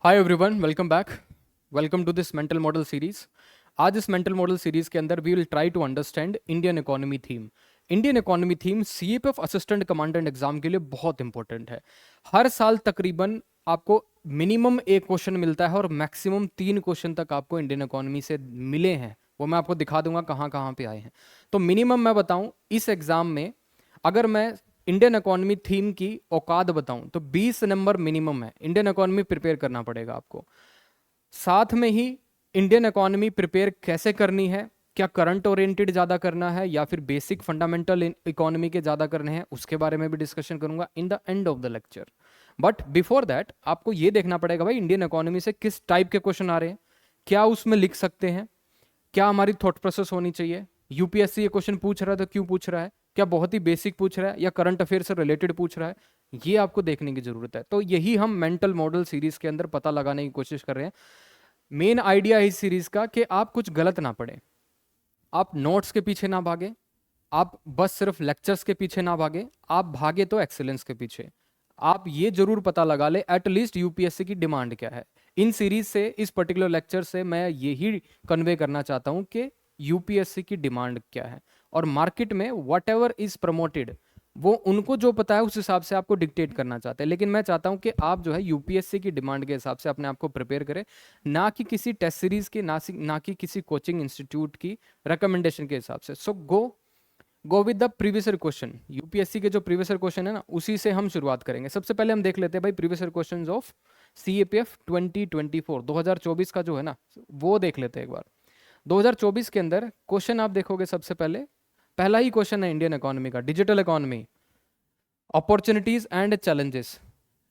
Hi everyone, welcome back. Welcome to this mental model series. आज इस mental model series के अंदर we will try to understand Indian economy theme. Indian economy theme CAPF assistant commandant exam के लिए बहुत important है। हर साल तकरीबन आपको मिनिमम एक क्वेश्चन मिलता है और मैक्सिमम 3 क्वेश्चन तक आपको इंडियन इकोनॉमी से मिले हैं। वो मैं आपको दिखा दूंगा कहाँ कहाँ पे आए हैं। तो मिनिमम मैं बताऊं, इस एग्जाम में अगर मैं इंडियन इकोनॉमी थीम की औकात बताऊं तो 20 नंबर मिनिमम है। इंडियन इकोनॉमी प्रिपेयर करना पड़ेगा आपको। साथ में ही इंडियन इकोनॉमी प्रिपेयर कैसे करनी है, क्या करंट ओरिएंटेड ज़्यादा करना है या फिर बेसिक फंडामेंटल इकोनॉमी के ज़्यादा करने हैं, उसके बारे में भी डिस्कशन करूंगा in the end of the lecture. But before that आपको ये देखना पड़ेगा भाई इंडियन इकोनॉमी से किस टाइप के क्वेश्चन आ रहे हैं, क्या उसमें लिख सकते हैं, क्या हमारी थॉट प्रोसेस होनी चाहिए। यूपीएससी ये क्वेश्चन पूछ रहा है तो क्यों पूछ रहा है, क्या बहुत ही बेसिक पूछ रहा है या करंट अफेयर से रिलेटेड पूछ रहा है, ये आपको देखने की जरूरत है। तो यही हम मेंटल मॉडल सीरीज के अंदर पता लगाने की कोशिश कर रहे हैं। मेन आइडिया है इस सीरीज का कि आप कुछ गलत ना पढ़े, आप नोट्स के पीछे ना भागे, आप बस सिर्फ लेक्चर्स के पीछे ना भागे, आप भागे तो एक्सेलेंस के पीछे। आप ये जरूर पता लगा ले एटलीस्ट यूपीएससी की डिमांड क्या है। इन सीरीज से, इस पर्टिकुलर लेक्चर से मैं यही कन्वे करना चाहता हूं कि यूपीएससी की डिमांड क्या है। और मार्केट में वट एवर इज प्रमोटेड, वो उनको जो पता है उस हिसाब से आपको डिक्टेट करना चाहते हैं। लेकिन मैं चाहता हूं कि आप जो है यूपीएससी की डिमांड के हिसाब से अपने आप को प्रिपेयर करें, ना कि किसी टेस्ट सीरीज के, ना कि किसी कोचिंग इंस्टीट्यूट की रिकमेंडेशन के हिसाब से। So go with the previous year question. UPSC के जो प्रीवियस ईयर क्वेश्चन है ना, उसी से हम शुरुआत करेंगे। सबसे पहले हम देख लेते हैं भाई previous year question of CAPF 2024, 2024 का जो है ना, वो देख लेते हैं एक बार। 2024 के अंदर क्वेश्चन आप देखोगे, सबसे पहले पहला ही क्वेश्चन है इंडियन इकोनॉमी का, digital economy, opportunities and challenges.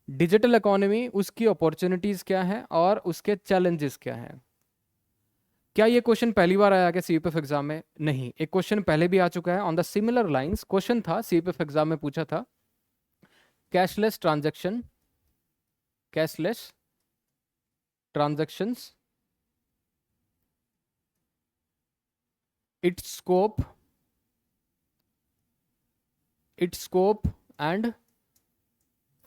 Digital economy, उसकी अपॉर्चुनिटीज क्या है और उसके चैलेंजेस क्या है। क्या ये क्वेश्चन पहली बार आया क्या सीपीएफ एग्जाम में? नहीं, एक क्वेश्चन पहले भी आ चुका है on the similar lines. Question था सीपीएफ एग्जाम में पूछा था, cashless transaction, cashless transactions, its scope and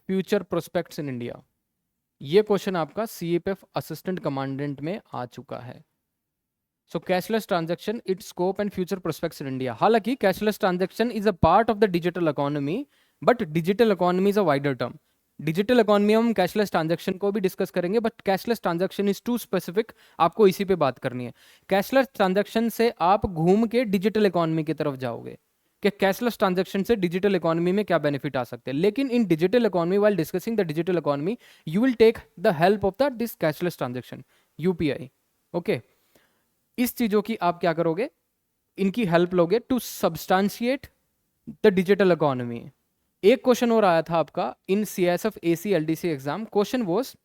future prospects in India. ये क्वेश्चन आपका सीएपीएफ असिस्टेंट कमांडेंट में आ चुका है। So cashless transaction, its scope and future prospects in India. हालांकि cashless transaction is a part of the digital economy, but digital economy is a wider term. Digital economy हम cashless transaction को भी discuss करेंगे, but cashless transaction is too specific, आपको इसी पे बात करनी है। कैशलेस ट्रांजैक्शन से आप घूम के डिजिटल इकोनॉमी की तरफ जाओगे कि कैशलेस ट्रांजैक्शन से डिजिटल इकोनॉमी में क्या बेनिफिट आ सकते हैं। लेकिन in digital economy, while discussing the digital economy, you will take the help of the this cashless transaction, UPI. Okay, इस चीजों की आप क्या करोगे, इनकी हेल्प लोगे to substantiate the digital economy. एक क्वेश्चन और आया था आपका in CSF AC LDC exam, question was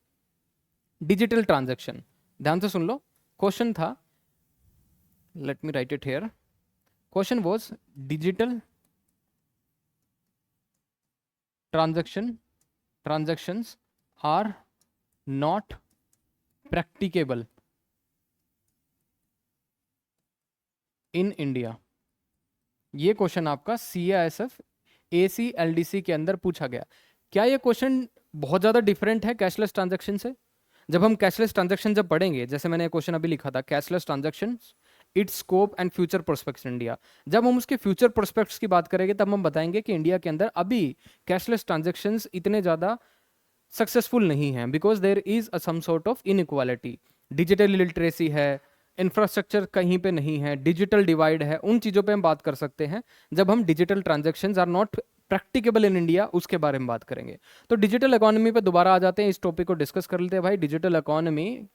digital transaction. ध्यान से सुन लो, क्वेश्चन था, let me write it here, question was digital transactions are not practicable in India. ये क्वेश्चन आपका सीआईएसएफ एसीएलडीसी के अंदर पूछा गया। क्या ये क्वेश्चन बहुत ज़्यादा डिफरेंट है कैशलेस ट्रांजैक्शन से? जब हम कैशलेस ट्रांजैक्शन जब पढ़ेंगे, जैसे मैंने क्वेश्चन अभी लिखा था, cashless transaction, its scope and future prospects India, जब हम उसके फ्यूचर प्रोस्पेक्ट्स की बात करेंगे तब हम बताएंगे कि इंडिया के अंदर अभी कैशलेस ट्रांजैक्शंस इतने ज़्यादा सक्सेसफुल नहीं है, because there is a some sort of inequality. Digital literacy है, इंफ्रास्ट्रक्चर कहीं पे नहीं है, डिजिटल डिवाइड है, उन चीज़ों पे हम बात कर सकते हैं जब हम digital transactions are not practicable in India, उसके बारे में बात करेंगे। तो डिजिटल इकोनॉमी पे दोबारा आ जाते हैं, इस टॉपिक को डिस्कस कर लेते हैं भाई। डिजिटल इकोनॉमी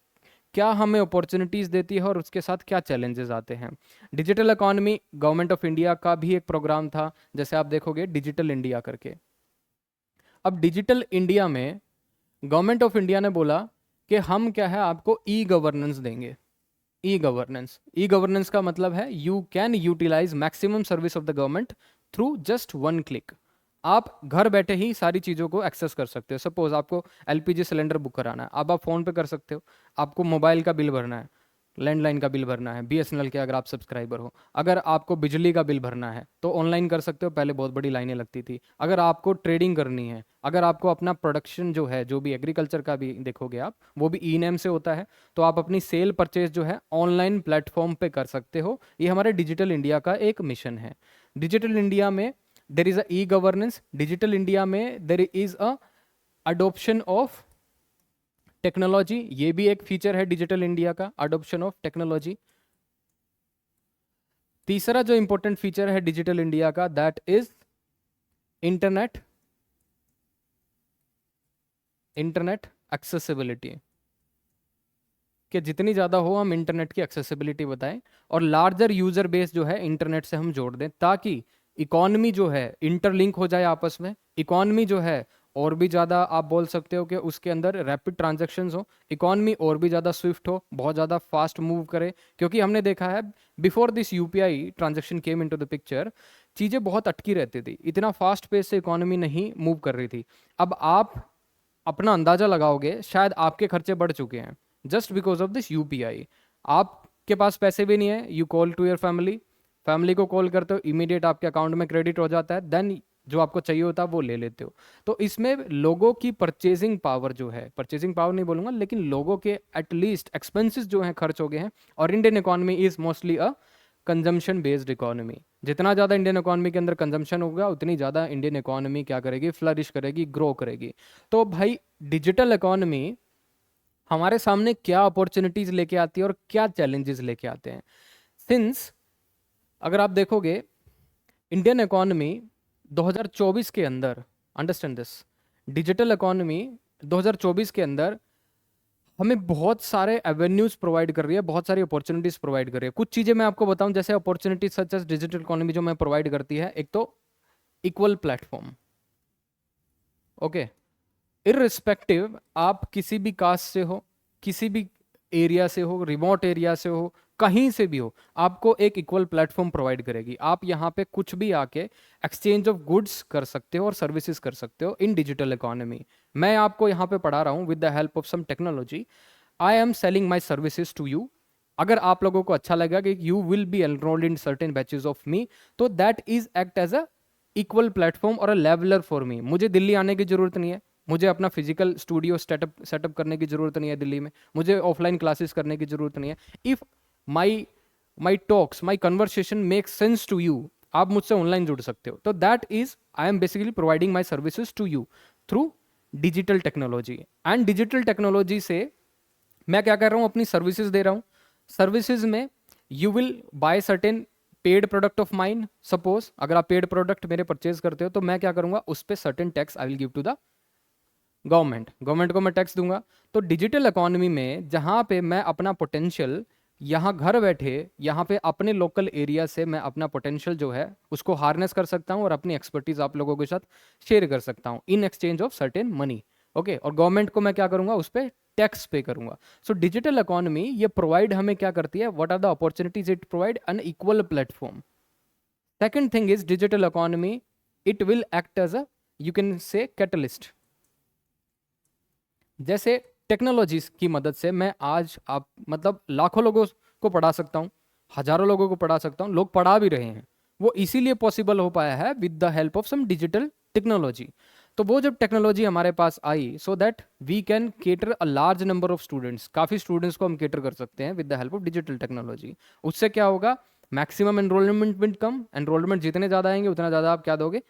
क्या हमें अपॉर्चुनिटीज देती है और उसके साथ क्या चैलेंजेस आते हैं। Digital economy, government of India का भी एक प्रोग्राम था, जैसे आप देखोगे डिजिटल इंडिया करके। अब डिजिटल इंडिया में गवर्नमेंट ऑफ इंडिया ने बोला कि हम क्या है आपको ई गवर्नेंस देंगे। ई गवर्नेंस का मतलब है you can utilize maximum service of the government through just 1 click. आप घर बैठे ही सारी चीज़ों को एक्सेस कर सकते हो। सपोज आपको एलपीजी सिलेंडर बुक कराना है, अब आप फ़ोन पे कर सकते हो। आपको मोबाइल का बिल भरना है, लैंडलाइन का बिल भरना है, बीएसएनएल के अगर आप सब्सक्राइबर हो, अगर आपको बिजली का बिल भरना है तो ऑनलाइन कर सकते हो, पहले बहुत बड़ी लाइनें लगती थी। अगर आपको ट्रेडिंग करनी है, अगर आपको अपना प्रोडक्शन जो है, जो भी एग्रीकल्चर का भी देखोगे आप, वो भी ई नेम से होता है, तो आप अपनी सेल परचेज जो है ऑनलाइन प्लेटफॉर्म पे कर सकते हो। ये हमारे डिजिटल इंडिया का एक मिशन है। डिजिटल इंडिया में there is a e governance, digital India में there is a adoption of technology, ये भी एक फीचर है डिजिटल इंडिया का, अडोप्शन ऑफ टेक्नोलॉजी। तीसरा जो इंपॉर्टेंट फीचर है डिजिटल इंडिया का, that is internet, internet accessibility, कि जितनी ज़्यादा हो हम इंटरनेट की एक्सेसिबिलिटी बताएं और लार्जर यूजर बेस जो है इंटरनेट से हम जोड़ दें, ताकि इकोनॉमी जो है इंटरलिंक हो जाए आपस में। इकोनॉमी जो है और भी ज़्यादा आप बोल सकते हो कि उसके अंदर रैपिड ट्रांजैक्शंस हो, इकोनॉमी और भी ज़्यादा स्विफ्ट हो, बहुत ज़्यादा फास्ट मूव करे। क्योंकि हमने देखा है before this UPI transaction came into the picture, चीज़ें बहुत अटकी रहती थी, इतना फास्ट पेस से इकोनॉमी नहीं मूव कर रही थी। अब आप अपना अंदाजा लगाओगे, शायद आपके खर्चे बढ़ चुके हैं just because of this UPI. आपके पास पैसे भी नहीं है, you call to your family, family को कॉल करते हो, इमीडिएट आपके अकाउंट में क्रेडिट हो जाता है, देन जो आपको चाहिए होता है वो ले लेते हो। तो इसमें लोगों की परचेजिंग पावर जो है, परचेजिंग पावर नहीं बोलूंगा, लेकिन लोगों के एटलीस्ट एक्सपेंसेस जो हैं खर्च हो गए हैं। और Indian economy is mostly a consumption based economy. जितना ज़्यादा इंडियन इकोनॉमी के अंदर कंजम्पशन होगा, उतनी ज़्यादा इंडियन इकोनॉमी क्या करेगी, फ्लरिश करेगी, ग्रो करेगी। तो भाई डिजिटल इकोनॉमी हमारे सामने क्या अपॉर्चुनिटीज लेके आती है और क्या चैलेंजेस लेके आते हैं। सिंस अगर आप देखोगे इंडियन इकोनॉमी 2024 के अंदर, अंडरस्टैंड दिस, डिजिटल इकोनॉमी 2024 के अंदर हमें बहुत सारे एवेन्यूज प्रोवाइड कर रही है, बहुत सारी अपॉर्चुनिटीज प्रोवाइड कर रही है। कुछ चीजें मैं आपको बताऊं, जैसे opportunities such as digital economy जो मैं प्रोवाइड करती है, एक तो इक्वल प्लेटफॉर्म, ओके, इररिस्पेक्टिव आप किसी भी कास्ट से हो, किसी भी एरिया से हो, रिमोट एरिया से हो, कहीं से भी हो, आपको एक इक्वल प्लेटफॉर्म प्रोवाइड करेगी। आप यहाँ पे कुछ भी आके एक्सचेंज ऑफ गुड्स कर सकते हो और सर्विसेज कर सकते हो इन डिजिटल इकोनॉमी। मैं आपको यहाँ पे पढ़ा रहा हूँ with the help of some technology, I am selling my services to you. अगर आप लोगों को अच्छा लगा कि you will be enrolled in certain batches of me, तो that is act as a equal platform और अ लेवलर फॉर मी। मुझे दिल्ली आने की जरूरत नहीं है, मुझे अपना फिजिकल स्टूडियो सेटअप करने की जरूरत नहीं है दिल्ली में, मुझे ऑफलाइन क्लासेस करने की जरूरत नहीं है। If my my talks, my conversation make sense to you, आप मुझसे ऑनलाइन जुड़ सकते हो। तो that is I am basically providing my services to you through digital technology. And digital technology से मैं क्या कर रहा हूँ, अपनी सर्विसेज दे रहा हूँ। सर्विसेज में you will by certain paid product of mine. Suppose अगर आप पेड प्रोडक्ट मेरे परचेज करते हो, तो मैं क्या करूंगा, उस पर certain tax I will give to the government को मैं टैक्स दूंगा। तो डिजिटल इकोनॉमी में जहां पे मैं अपना पोटेंशियल यहाँ घर बैठे, यहाँ पे अपने लोकल एरिया से मैं अपना पोटेंशियल जो है उसको हार्नेस कर सकता हूँ और अपनी एक्सपर्टीज आप लोगों के साथ शेयर कर सकता हूँ in exchange of certain money, okay. और गवर्नमेंट को मैं क्या करूंगा, उस पर टैक्स पे करूंगा। सो डिजिटल इकोनॉमी ये प्रोवाइड हमें क्या करती है, what are the opportunities it provide, an equal platform. Second thing is digital economy it will act as a, you can say, catalyst. जैसे टेक्नोलॉजीज की मदद से मैं आज आप मतलब लाखों लोगों को पढ़ा सकता हूँ, हजारों लोगों को पढ़ा सकता हूँ, लोग पढ़ा भी रहे हैं। वो इसीलिए पॉसिबल हो पाया है with the help of some digital technology. तो वो जब टेक्नोलॉजी हमारे पास आई, so that we can cater a large number of students, काफी स्टूडेंट्स को हम केटर कर सकते हैं with the help of digital technology. उससे क्या होगा, maximum enrolment will come, enrolment जितने ज्यादा आएंगे उतना ज्यादा आप क्या दोगे,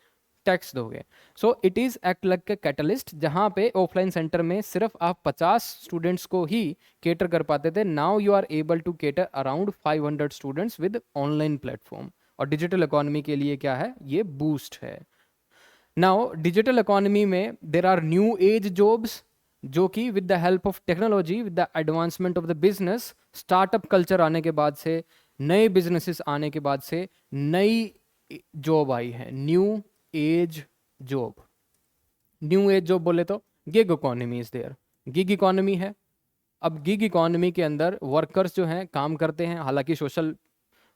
टैक्स दोगे। So it is act like a catalyst. जहां पे ऑफलाइन सेंटर में सिर्फ आप 50 स्टूडेंट्स को ही केटर कर पाते थे, now you are able to cater around 500 students with online platform. और डिजिटल इकोनॉमी के लिए क्या है, ये बूस्ट है। नाउ डिजिटल इकोनॉमी में there are new age jobs, जो कि with the help of technology, with the advancement of the business, startup culture आने के बाद से, नए बिजनेसेस आने के बाद से नई जॉब आई है, new age job. New age job बोले तो gig economy is there, gig economy है। अब गिग इकोनॉमी के अंदर वर्कर्स जो हैं काम करते हैं, हालांकि सोशल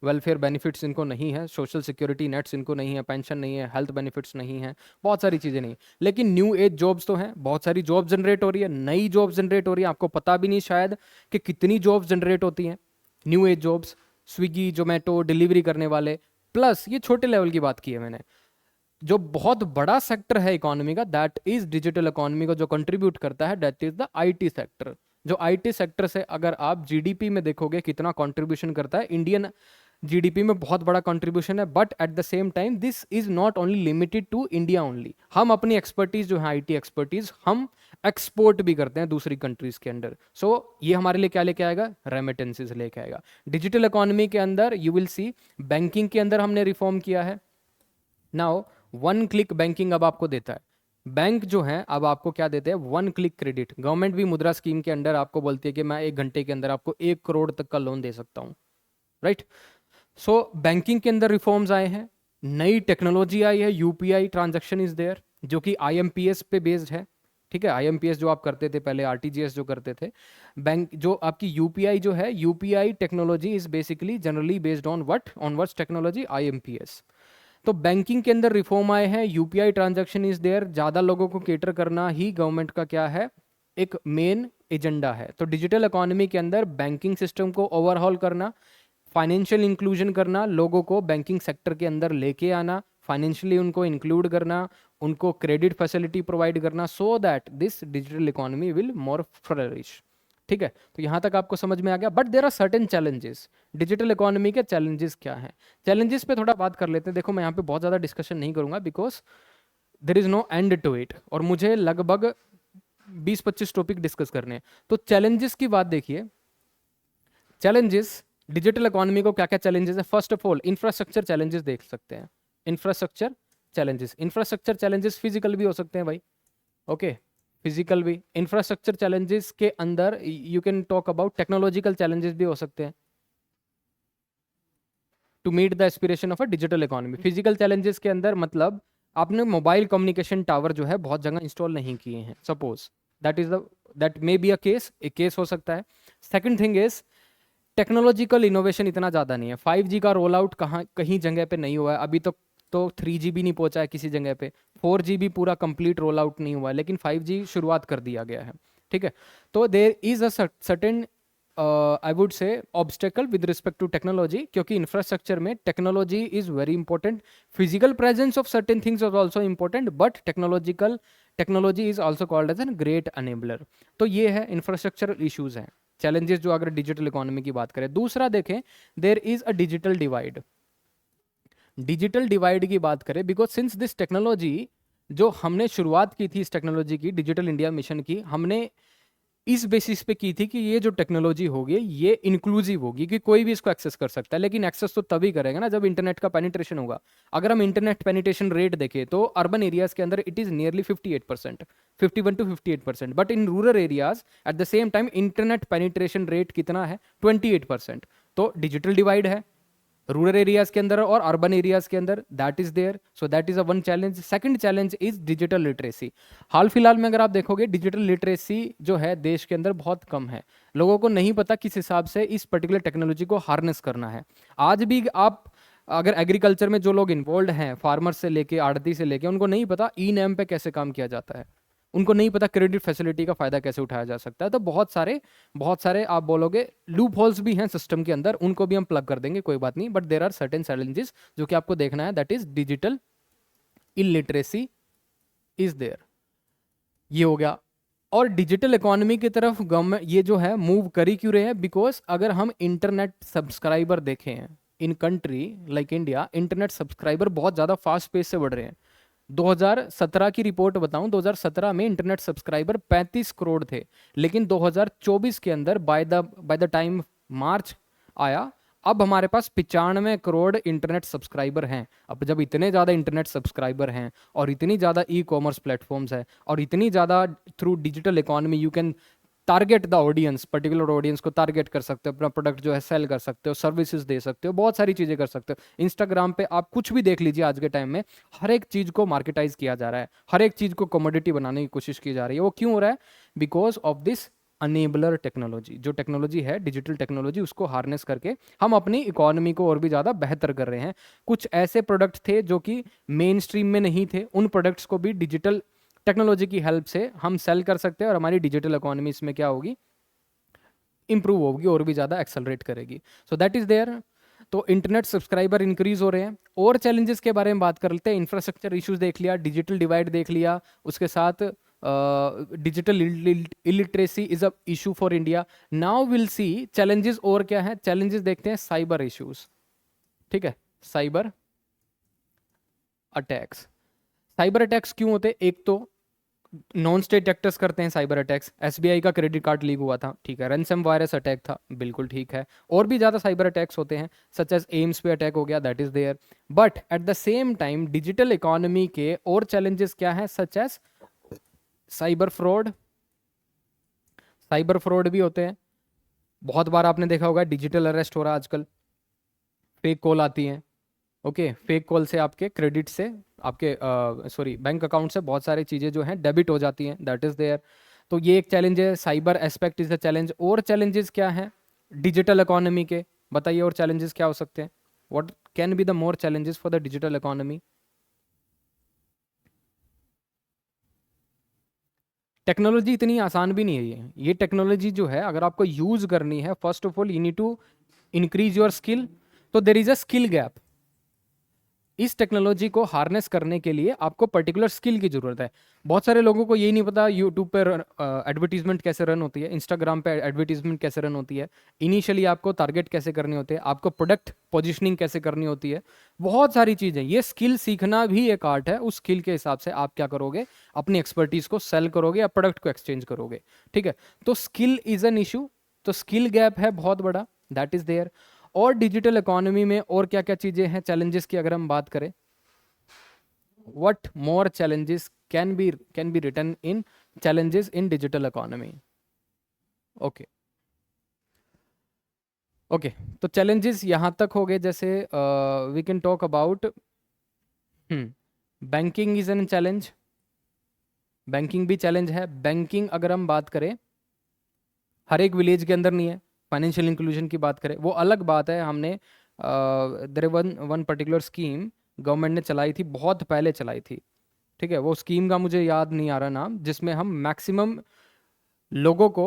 वेलफेयर बेनिफिट्स इनको नहीं है, सोशल सिक्योरिटी नेट्स इनको नहीं है, पेंशन नहीं है, हेल्थ बेनिफिट्स नहीं है, बहुत सारी चीज़ें नहीं, लेकिन न्यू एज जॉब्स तो हैं, बहुत सारी जॉब जनरेट हो रही है, नई जॉब जनरेट हो रही है। आपको पता भी नहीं शायद कि कितनी जॉब जनरेट होती हैं। New age jobs, Swiggy Zomato delivery करने वाले, प्लस ये छोटे लेवल की बात की है मैंने, जो बहुत बड़ा सेक्टर है इकोनॉमी का, दैट इज डिजिटल इकोनॉमी को जो कंट्रीब्यूट करता है, that is the IT sector. जो आईटी सेक्टर से अगर आप जीडीपी में देखोगे कितना कंट्रीब्यूशन करता है, इंडियन जीडीपी में बहुत बड़ा कंट्रीब्यूशन है, but at the same time this is not only limited to India only. हम अपनी एक्सपर्टीज जो है आईटी एक्सपर्टीज हम एक्सपोर्ट भी करते हैं दूसरी कंट्रीज के अंदर। सो ये हमारे लिए क्या लेके आएगा, रेमिटेंसेस लेके आएगा। डिजिटल इकोनॉमी के अंदर यू विल सी बैंकिंग के अंदर हमने रिफॉर्म किया है। नाउ वन क्लिक बैंकिंग अब आपको देता है, बैंक जो है अब आपको क्या देते हैं, वन क्लिक क्रेडिट। गवर्नमेंट भी मुद्रा स्कीम के अंडर आपको बोलती है कि मैं 1 घंटे के अंदर आपको 1 करोड़ तक का लोन दे सकता हूँ, राइट। सो बैंकिंग के अंदर रिफॉर्म्स आए हैं, नई टेक्नोलॉजी आई है, यूपीआई ट्रांजैक्शन इज देयर, जो कि आईएमपीएस पे बेस्ड है, ठीक है। आईएमपीएस जो आप करते थे पहले, आरटीजीएस जो करते थे, बैंक जो आपकी यूपीआई जो है, UPI technology is basically generally based on what technology, IMPS. तो बैंकिंग के अंदर रिफॉर्म आए हैं, यूपीआई ट्रांजैक्शन इज देयर, ज़्यादा लोगों को केटर करना ही गवर्नमेंट का क्या है, एक मेन एजेंडा है। तो डिजिटल इकोनॉमी के अंदर बैंकिंग सिस्टम को ओवरहॉल करना, फाइनेंशियल इंक्लूजन करना, लोगों को बैंकिंग सेक्टर के अंदर लेके आना, फाइनेंशियली उनको इंक्लूड करना, उनको क्रेडिट फैसिलिटी प्रोवाइड करना, so that this digital economy will more flourish, ठीक है। तो यहां तक आपको समझ में आ गया। But there are certain challenges, digital economy के चैलेंजेस क्या हैं, चैलेंजेस पे थोड़ा बात कर लेते हैं। देखो मैं यहाँ पे बहुत ज़्यादा डिस्कशन नहीं करूंगा because there is no end to it, और मुझे लगभग 20-25 टॉपिक डिस्कस करने हैं। तो चैलेंजेस की बात देखिए, चैलेंजेस डिजिटल इकोनॉमी को क्या क्या चैलेंजेस है। First of all infrastructure challenges देख सकते हैं, इंफ्रास्ट्रक्चर चैलेंजेस फिजिकल भी हो सकते हैं भाई, ओके, फिजिकल भी। इंफ्रास्ट्रक्चर चैलेंजेस के अंदर you can talk about technological challenges भी हो सकते हैं to meet the aspiration of a digital economy. Physical challenges के अंदर मतलब आपने मोबाइल कम्युनिकेशन टावर जो है बहुत जगह इंस्टॉल नहीं किए हैं, suppose that may be a case, एक केस हो सकता है। Second thing is technological innovation इतना ज़्यादा नहीं है, 5G का रोल आउट कहीं जगह पे नहीं हुआ है अभी तक, तो 3G भी नहीं पहुंचा है किसी जगह पे, 4G भी पूरा कंप्लीट रोल आउट नहीं हुआ है, लेकिन 5G शुरुआत कर दिया गया है, ठीक है। तो there is a certain I would say obstacle with respect to technology, क्योंकि इंफ्रास्ट्रक्चर में technology is very important, physical presence of certain things is also important, but technology is also called as an great enabler. तो ये है infrastructure issues हैं, challenges जो अगर digital economy की बात करें। दूसरा देखें, देर is a digital divide, digital divide की बात करें बिकॉज सिंस दिस टेक्नोलॉजी, जो हमने शुरुआत की थी इस टेक्नोलॉजी की, डिजिटल इंडिया मिशन की, हमने इस बेसिस पे की थी कि ये जो टेक्नोलॉजी होगी ये इंक्लूसिव होगी, कि कोई भी इसको एक्सेस कर सकता है, लेकिन एक्सेस तो तभी करेगा ना जब इंटरनेट का पेनिट्रेशन होगा। अगर हम इंटरनेट पेनिट्रेशन रेट देखें तो अर्बन एरियाज के अंदर it is nearly 58%, 51 to 58%, but in rural areas at the same time internet penetration rate कितना है, 28%। तो डिजिटल डिवाइड है रूरल एरियाज के अंदर और अर्बन एरियाज के अंदर, that is there, so that is a one challenge. Second challenge is digital literacy. हाल फिलहाल में अगर आप देखोगे डिजिटल लिटरेसी जो है देश के अंदर बहुत कम है, लोगों को नहीं पता किस हिसाब से इस पर्टिकुलर टेक्नोलॉजी को हार्नेस करना है। आज भी आप अगर एग्रीकल्चर में जो लोग इन्वॉल्व हैं, फार्मर्स से लेके आड़ती से लेके, उनको नहीं पता ई नैम पे कैसे काम किया जाता है, उनको नहीं पता क्रेडिट फैसिलिटी का फायदा कैसे उठाया जा सकता है। तो बहुत सारे आप बोलोगे लूप होल्स भी हैं सिस्टम के अंदर, उनको भी हम प्लग कर देंगे, कोई बात नहीं, but there are certain challenges जो कि आपको देखना है, that is digital illiteracy is there. ये हो गया। और डिजिटल इकोनॉमी की तरफ गवर्नमेंट ये जो है मूव करी क्यों रहे हैं, बिकॉज अगर हम इंटरनेट सब्सक्राइबर देखें in country like India, internet subscriber बहुत ज़्यादा फास्ट पेस से बढ़ रहे हैं। 2017 की रिपोर्ट बताऊं, 2017 में इंटरनेट सब्सक्राइबर 35 करोड़ थे, लेकिन 2024 के अंदर बाय द टाइम मार्च आया, अब हमारे पास 95 करोड़ इंटरनेट सब्सक्राइबर हैं। अब जब इतने ज़्यादा इंटरनेट सब्सक्राइबर हैं और इतनी ज़्यादा ई कॉमर्स प्लेटफॉर्म्स है और इतनी ज़्यादा through digital economy you can target the audience, particular audience को टारगेट कर सकते हो, अपना प्रोडक्ट जो है सेल कर सकते हो, सर्विसेज दे सकते हो, बहुत सारी चीज़ें कर सकते हो। इंस्टाग्राम पे आप कुछ भी देख लीजिए, आज के टाइम में हर एक चीज़ को मार्केटाइज किया जा रहा है, हर एक चीज़ को कमोडिटी बनाने की कोशिश की जा रही है। वो क्यों हो रहा है? Because of this enabler technology. जो टेक्नोलॉजी है डिजिटल टेक्नोलॉजी, उसको हार्नेस करके हम अपनी इकोनॉमी को और भी ज़्यादा बेहतर कर रहे हैं। कुछ ऐसे प्रोडक्ट थे जो कि मेन स्ट्रीम में नहीं थे, उन प्रोडक्ट्स को भी डिजिटल टेक्नोलॉजी की हेल्प से हम सेल कर सकते हैं और हमारी डिजिटल इकोनॉमी इसमें क्या होगी, इंप्रूव होगी और भी ज़्यादा एक्सेलरेट करेगी. So that is there. तो इंटरनेट सब्सक्राइबर इंक्रीज हो रहे हैं. और चैलेंजेस के बारे में बात कर लेते हैं. इंफ्रास्ट्रक्चर इश्यूज देख लिया, डिजिटल डिवाइड देख लिया, उसके साथ digital illiteracy is a issue for India. Now will see challenges. और क्या है चैलेंजेस देखते हैं. Cyber issues. ठीक है, साइबर अटैक्स. साइबर अटैक्स क्यों होते हैं? एक तो नॉन स्टेट एक्टर्स करते हैं साइबर अटैक्स. एसबीआई का क्रेडिट कार्ड लीक हुआ था, ठीक है. रैनसम वायरस अटैक था, बिल्कुल ठीक है. और भी ज्यादा साइबर अटैक्स होते हैं, सच एज एम्स पे अटैक हो गया, that is there. But at the same time digital economy के और चैलेंजेस क्या है, such as cyber fraud. Cyber fraud भी होते हैं. बहुत बार आपने देखा होगा डिजिटल अरेस्ट हो रहा है आजकल. फेक कॉल आती हैं. ओके, फेक कॉल से आपके क्रेडिट से, आपके सॉरी बैंक अकाउंट से बहुत सारी चीज़ें जो हैं डेबिट हो जाती हैं, दैट इज़ देयर. तो ये एक चैलेंज है. Cyber aspect is a challenge. और चैलेंजेस क्या हैं डिजिटल इकोनॉमी के? बताइए और चैलेंजेस क्या हो सकते हैं? What can be the more challenges for the digital economy? Technology इतनी आसान भी नहीं है ये टेक्नोलॉजी जो है अगर आपको यूज करनी है, first of all you need to increase your skill. तो there is a skill gap. इस टेक्नोलॉजी को हार्नेस करने के लिए आपको पर्टिकुलर स्किल की जरूरत है. बहुत सारे लोगों को यही नहीं पता यूट्यूब पर एडवर्टीजमेंट कैसे रन होती है, इंस्टाग्राम पे एडवर्टीजमेंट कैसे रन होती है, इनिशियली आपको टारगेट कैसे करने होते हैं, आपको प्रोडक्ट पोजिशनिंग कैसे करनी होती है. बहुत सारी चीज़ें. ये स्किल सीखना भी एक आर्ट है. उस स्किल के हिसाब से आप क्या करोगे, अपनी एक्सपर्टीज को सेल करोगे या प्रोडक्ट को एक्सचेंज करोगे. ठीक है, तो स्किल इज एन इशू. तो स्किल गैप है बहुत बड़ा, दैट इज देयर. और डिजिटल इकोनॉमी में और क्या क्या चीजें हैं चैलेंजेस की अगर हम बात करें? What more challenges can be written in challenges in digital economy? Okay okay, तो चैलेंजेस यहां तक हो गए. जैसे we can talk about banking is an challenge. Banking भी चैलेंज है. बैंकिंग अगर हम बात करें हर एक विलेज के अंदर नहीं है. फाइनेंशियल इंक्लूजन की बात करें वो अलग बात है. हमने there one one particular scheme government ने चलाई थी, बहुत पहले चलाई थी. ठीक है, वो स्कीम का मुझे याद नहीं आ रहा नाम, जिसमें हम मैक्सिमम लोगों को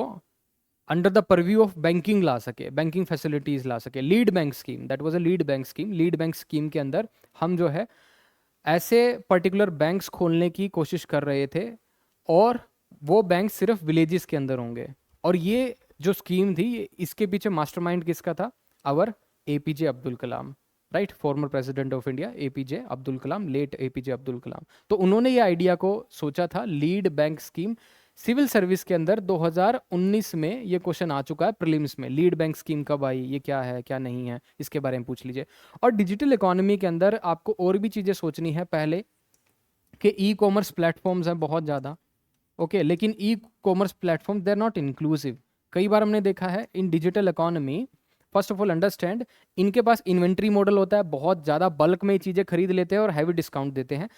under the purview of banking ला सके, बैंकिंग फैसिलिटीज ला सके. Lead bank scheme, that was a lead bank scheme. Lead bank scheme के अंदर हम जो है ऐसे पर्टिकुलर बैंक्स खोलने की कोशिश कर रहे थे और वो बैंक सिर्फ विलेजेस के अंदर होंगे. और ये जो स्कीम थी इसके पीछे मास्टरमाइंड किसका था? Our APJ Abdul Kalam, right, former president of India APJ Abdul Kalam, late APJ Abdul Kalam. तो उन्होंने ये आइडिया को सोचा था, lead bank scheme. Civil service के अंदर 2019 में ये क्वेश्चन आ चुका है प्रीलिम्स में. लीड बैंक स्कीम कब आई, ये क्या है क्या नहीं है, इसके बारे में पूछ लीजिए. और डिजिटल इकोनॉमी के अंदर आपको और भी चीज़ें सोचनी है. पहले कि ई कॉमर्स प्लेटफॉर्म्स हैं बहुत ज़्यादा. ओके, लेकिन e commerce platform they are not inclusive. कई बार हमने देखा है in digital economy, first of all understand, इनके पास इन्वेंट्री मॉडल होता है, बहुत ज़्यादा बल्क में चीज़ें खरीद लेते हैं और हैवी डिस्काउंट देते हैं.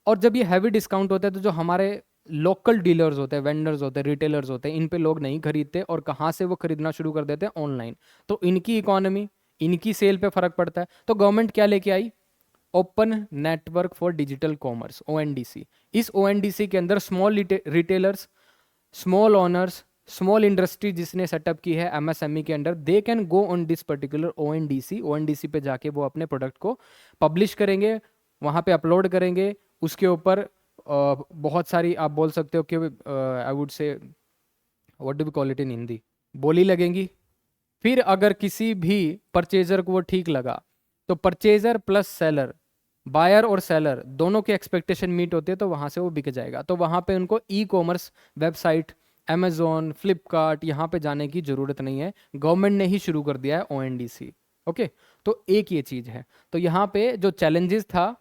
और जब ये हैवी डिस्काउंट होता है तो जो हमारे लोकल डीलर्स होते हैं, वेंडर्स होते हैं, रिटेलर्स होते हैं, इन पे लोग नहीं खरीदते और कहाँ से वो खरीदना शुरू कर देते हैं? ऑनलाइन. तो इनकी इकोनॉमी, इनकी सेल पे फर्क पड़ता है. तो गवर्नमेंट क्या लेके आई? Open network for digital commerce, ONDC. इस ओएनडीसी के अंदर small retailers, small owners, small industry जिसने सेटअप की है एमएसएमई के under, they can go on this particular ONDC. ONDC पे जाके वो अपने प्रोडक्ट को पब्लिश करेंगे, वहाँ पे अपलोड करेंगे. उसके ऊपर बहुत सारी आप बोल सकते हो कि I would say what do we call it in Hindi, बोली लगेंगी. फिर अगर किसी भी परचेजर को वो ठीक लगा तो परचेजर प्लस सेलर, बायर और सेलर दोनों के एक्सपेक्टेशन मीट होते हैं तो वहाँ से वो बिक जाएगा. तो वहाँ पे उनको e commerce website Amazon, Flipkart, यहाँ पे जाने की ज़रूरत नहीं है. गवर्नमेंट ने ही शुरू कर दिया है ओएनडीसी. ओके, तो एक ये चीज़ है. तो यहाँ पे जो चैलेंजेस था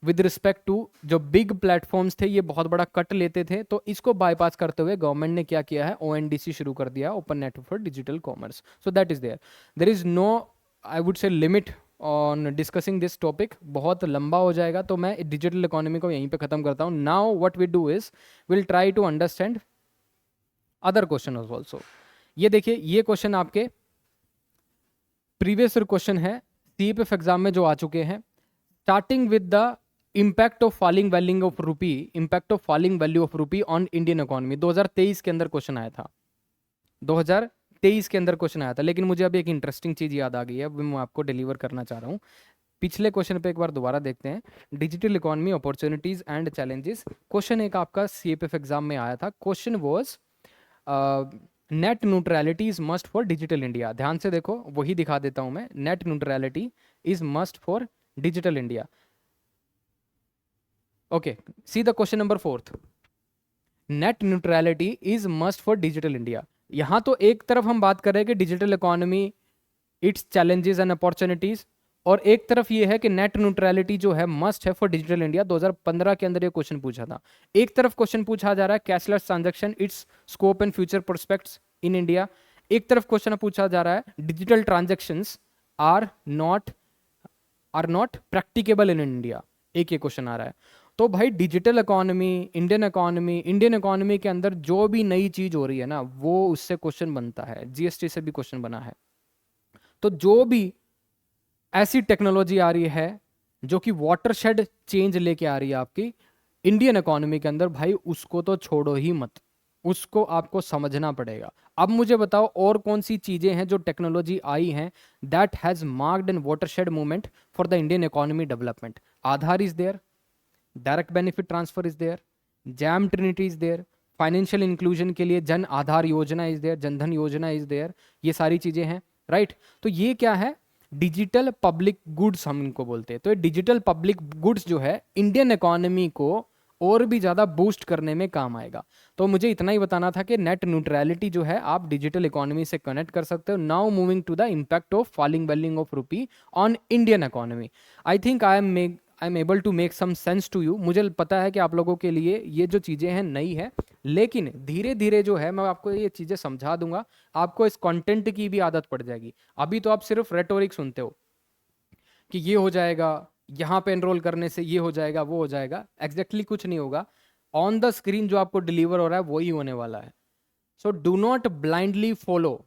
विद रिस्पेक्ट टू जो बिग प्लेटफॉर्म्स थे, ये बहुत बड़ा कट लेते थे. तो इसको बाईपास करते हुए गवर्नमेंट ने क्या किया है? ओएनडीसी शुरू कर दिया, open network for digital commerce. So that is there is no I would say limit on discussing this topic. बहुत लंबा हो जाएगा तो मैं डिजिटल इकोनॉमी को यहीं पे ख़त्म करता हूँ. Now what we do is will try to understand other question also. ये देखिए, ये क्वेश्चन आपके प्रीवियस क्वेश्चन है सीपीएफ एग्जाम में जो आ चुके हैं. Starting with the impact of falling value of rupee, impact of falling value of rupee on Indian economy. 2023 के अंदर क्वेश्चन आया था, 2023 2023 के अंदर क्वेश्चन आया था। लेकिन मुझे अभी एक इंटरेस्टिंग चीज़ याद आ गई है, वो मैं आपको डिलीवर करना चाह रहा हूँ। पिछले क्वेश्चन पे एक बार दोबारा देखते हैं। Digital economy opportunities and challenges, question एक आपका सीएपीएफ एग्जाम में आया था। Question was net neutrality is must for digital India. ध्यान से देखो, वही दिखा देता हूं मैं। Net neutrality is must for digital India. Okay, see the question number 4। Net neutrality is must for digital India. यहां तो एक तरफ हम बात कर रहे हैं कि digital economy, it's challenges and opportunities, और एक तरफ ये है कि नेट न्यूट्रलिटी जो है मस्ट है फॉर डिजिटल इंडिया। 2015 के अंदर ये क्वेश्चन पूछा था। एक तरफ क्वेश्चन पूछा जा रहा है cashless transaction, its scope and future prospects in India. एक तरफ क्वेश्चन पूछा जा रहा है digital transactions are not practicable in India. एक ये क्वेश्चन आ रहा है। तो भाई डिजिटल इकोनॉमी, इंडियन इकोनॉमी के अंदर जो भी नई चीज हो रही है ना, वो उससे क्वेश्चन बनता है। जीएसटी से भी क्वेश्चन बना है। तो जो भी ऐसी टेक्नोलॉजी आ रही है जो कि वाटरशेड चेंज लेके आ रही है आपकी इंडियन इकोनॉमी के अंदर, भाई उसको तो छोड़ो ही मत, उसको आपको समझना पड़ेगा। अब मुझे बताओ और कौन सी चीजें हैं जो टेक्नोलॉजी आई हैं that has marked an watershed movement for the Indian economy development. Aadhaar is there, direct benefit transfer is there, JAM trinity is there, financial inclusion के लिए जन आधार योजना इज देयर, जनधन योजना इज देयर। ये सारी चीजें हैं, राइट। तो ये क्या है? डिजिटल पब्लिक गुड्स हम इनको बोलते हैं। तो ये डिजिटल पब्लिक गुड्स जो है इंडियन इकोनॉमी को और भी ज्यादा बूस्ट करने में काम आएगा। तो मुझे इतना ही बताना था कि नेट न्यूट्रलिटी जो है आप डिजिटल इकोनॉमी से कनेक्ट कर सकते हो। Now moving to the impact of falling value of rupee on Indian economy. I think I am able to make some sense to you. मुझे पता है कि आप लोगों के लिए ये जो चीज़ें हैं नई है, लेकिन धीरे धीरे जो है मैं आपको ये चीज़ें समझा दूंगा, आपको इस कंटेंट की भी आदत पड़ जाएगी। अभी तो आप सिर्फ रेटोरिक सुनते हो कि ये हो जाएगा, यहाँ पे एनरोल करने से ये हो जाएगा, वो हो जाएगा। एग्जैक्टली कुछ नहीं होगा। ऑन द स्क्रीन जो आपको डिलीवर हो रहा है वही होने वाला है। So do not blindly follow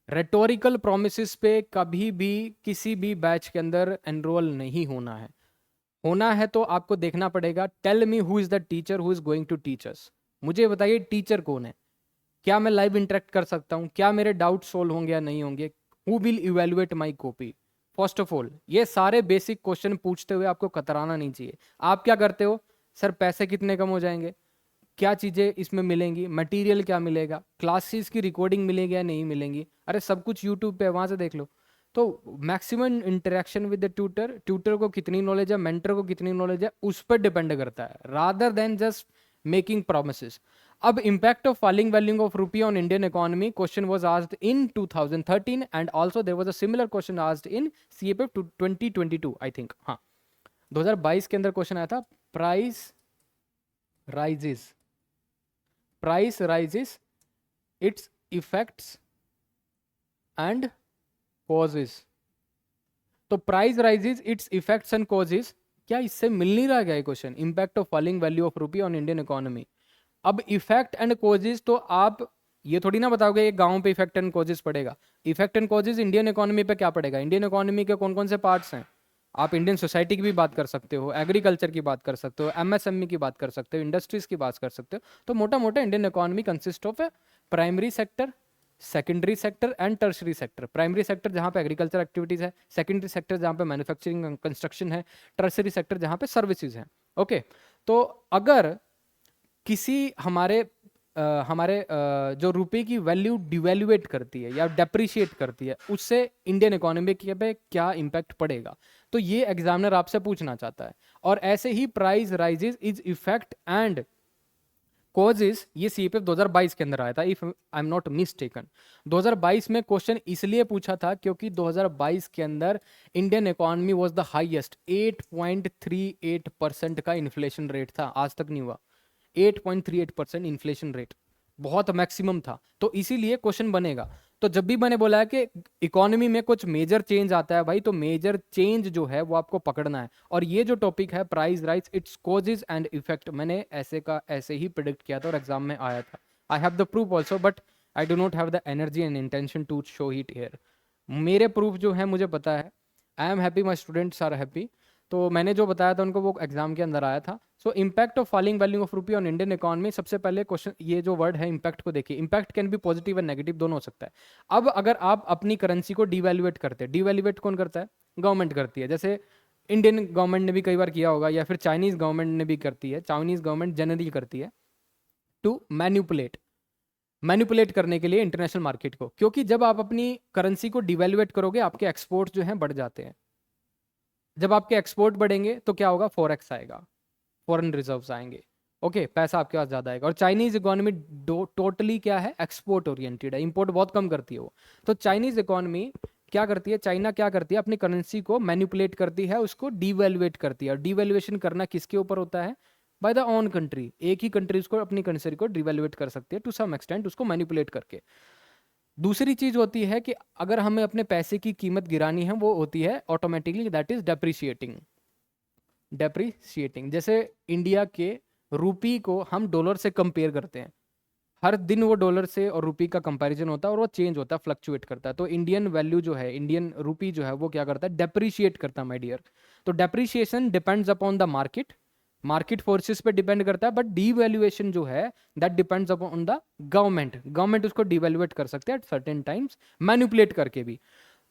rhetorical promise पे। कभी भी किसी भी बैच के अंदर एनरोल नहीं होना है। होना है तो आपको देखना पड़ेगा। Tell me who is the teacher who is going to teach us. मुझे बताइए टीचर कौन है? क्या मैं लाइव इंटरेक्ट कर सकता हूँ? क्या मेरे डाउट सोल्व होंगे या नहीं होंगे? Who will evaluate my copy? First of all ये सारे बेसिक क्वेश्चन पूछते हुए आपको कतराना नहीं चाहिए। आप क्या करते हो? सर पैसे कितने कम हो जाएंगे, क्या चीज़ें इसमें मिलेंगी, मटेरियल क्या मिलेगा, क्लासेस की रिकॉर्डिंग मिलेगी या नहीं मिलेंगी? अरे सब कुछ यूट्यूब पे है, वहाँ से देख लो। तो maximum interaction with the tutor, tutor को कितनी नॉलेज है, मेंटर को कितनी नॉलेज है, उस पर डिपेंड करता है, rather than just making promises. अब impact of falling value of rupee on Indian economy question was asked in 2013 and also there was a similar question asked in CAPF 2022 I think. हाँ, 2022 के अंदर question आया था price rises its effects and causes. तो price rises its effects and causes, क्या इससे मिल नहीं रहा? क्या ये question impact of falling value of rupee on Indian economy. अब इफेक्ट एंड कॉजेज तो आप ये थोड़ी ना बताओगे एक गांव पे इफेक्ट एंड कॉजेज पड़ेगा। Effect and causes Indian economy पे क्या पड़ेगा? इंडियन इकोनॉमी के कौन कौन से पार्ट्स हैं? आप इंडियन सोसाइटी की भी बात कर सकते हो, एग्रीकल्चर की बात कर सकते हो, एमएसएमई की बात कर सकते हो, इंडस्ट्रीज की बात कर सकते हो। तो मोटा मोटा Indian economy consist of primary sector, secondary sector and tertiary sector. Primary sector जहाँ पे एग्रीकल्चर एक्टिविटीज है, सेकेंडरी सेक्टर जहाँ पे मैन्युफैक्चरिंग कंस्ट्रक्शन है, टर्शरी सेक्टर जहाँ पे सर्विसेज हैं। ओके, तो अगर किसी हमारे जो रुपए की वैल्यू डिवेल्युएट करती है या डेप्रिशिएट करती है, उससे इंडियन इकोनॉमी के पे क्या इम्पैक्ट पड़ेगा, तो ये एग्जामिनर आपसे पूछना चाहता है। और ऐसे ही price rises is effect and causes, ये सीपीएफ 2022 के अंदर आया था, if I am not mistaken. 2022 में क्वेश्चन इसलिए पूछा था क्योंकि 2022 के अंदर Indian economy was the highest, 8.38% का इन्फ्लेशन रेट था, आज तक नहीं हुआ। 8.38% इन्फ्लेशन रेट बहुत मैक्सिमम था। तो इसीलिए क्वेश्चन बनेगा। तो जब भी मैंने बोला है कि इकोनॉमी में कुछ मेजर चेंज आता है भाई, तो मेजर चेंज जो है वो आपको पकड़ना है। और ये जो टॉपिक है price rise its causes and effect, मैंने ऐसे ही प्रिडिक्ट किया था और एग्जाम में आया था। I have the proof also, but I do not have the energy and intention to show it here. मेरे प्रूफ जो है मुझे पता है। I am happy, my students are happy. तो मैंने जो बताया था उनको वो एग्जाम के अंदर आया था। सो impact of falling value of rupee on Indian economy, सबसे पहले क्वेश्चन ये जो वर्ड है इम्पैक्ट को देखिए। Impact can be positive and negative, दोनों हो सकता है। अब अगर आप अपनी करेंसी को डिवैल्यूएट करते हैं, डिवैल्यूएट कौन करता है? गवर्नमेंट करती है। जैसे इंडियन गवर्नमेंट ने भी कई बार किया होगा, या फिर चाइनीज गवर्नमेंट ने भी करती है, चाइनीज गवर्नमेंट जनरली करती है टू मैनिपुलेट करने के लिए इंटरनेशनल मार्केट को। क्योंकि जब आप अपनी करेंसी को डिवैल्यूएट करोगे, आपके एक्सपोर्ट जो हैं बढ़ जाते हैं। जब आपके एक्सपोर्ट बढ़ेंगे तो क्या होगा? फॉरेक्स आएगा, फॉरेन रिजर्व्स आएंगे। ओके, पैसा आपके पास ज्यादा आएगा। और चाइनीज इकोनॉमी टोटली क्या है? एक्सपोर्ट ओरिएंटेड है, इंपोर्ट बहुत कम करती है वो। तो चाइनीज इकोनॉमी क्या करती है, चाइना क्या करती है, अपनी करेंसी को मैनिपुलेट करती है, उसको डिवैल्यूएट करती है। और डिवैल्यूएशन करना किसके ऊपर होता है? By the own country. एक ही कंट्री उसको अपनी करेंसी को डिवैल्यूएट कर सकती है टू सम एक्सटेंट, उसको मैनिपुलेट करके। दूसरी चीज होती है कि अगर हमें अपने पैसे की कीमत गिरानी है, वो होती है automatically, that is depreciating. Depreciating, जैसे इंडिया के रूपी को हम डॉलर से कंपेयर करते हैं, हर दिन वो डॉलर से और रूपी का कंपैरिजन होता है, और वो चेंज होता है, फ्लक्चुएट करता है। तो इंडियन वैल्यू जो है, इंडियन रूपी जो है, वो क्या करता है? डेप्रिशिएट करता है, माय डियर। तो depreciation depends upon the market, market forces पे डिपेंड करता है। बट डीवैल्यूएशन जो है that depends upon the government. Government उसको डिवैल्यूएट कर सकते हैं एट सर्टेन टाइम्स, मैनिपुलेट करके भी।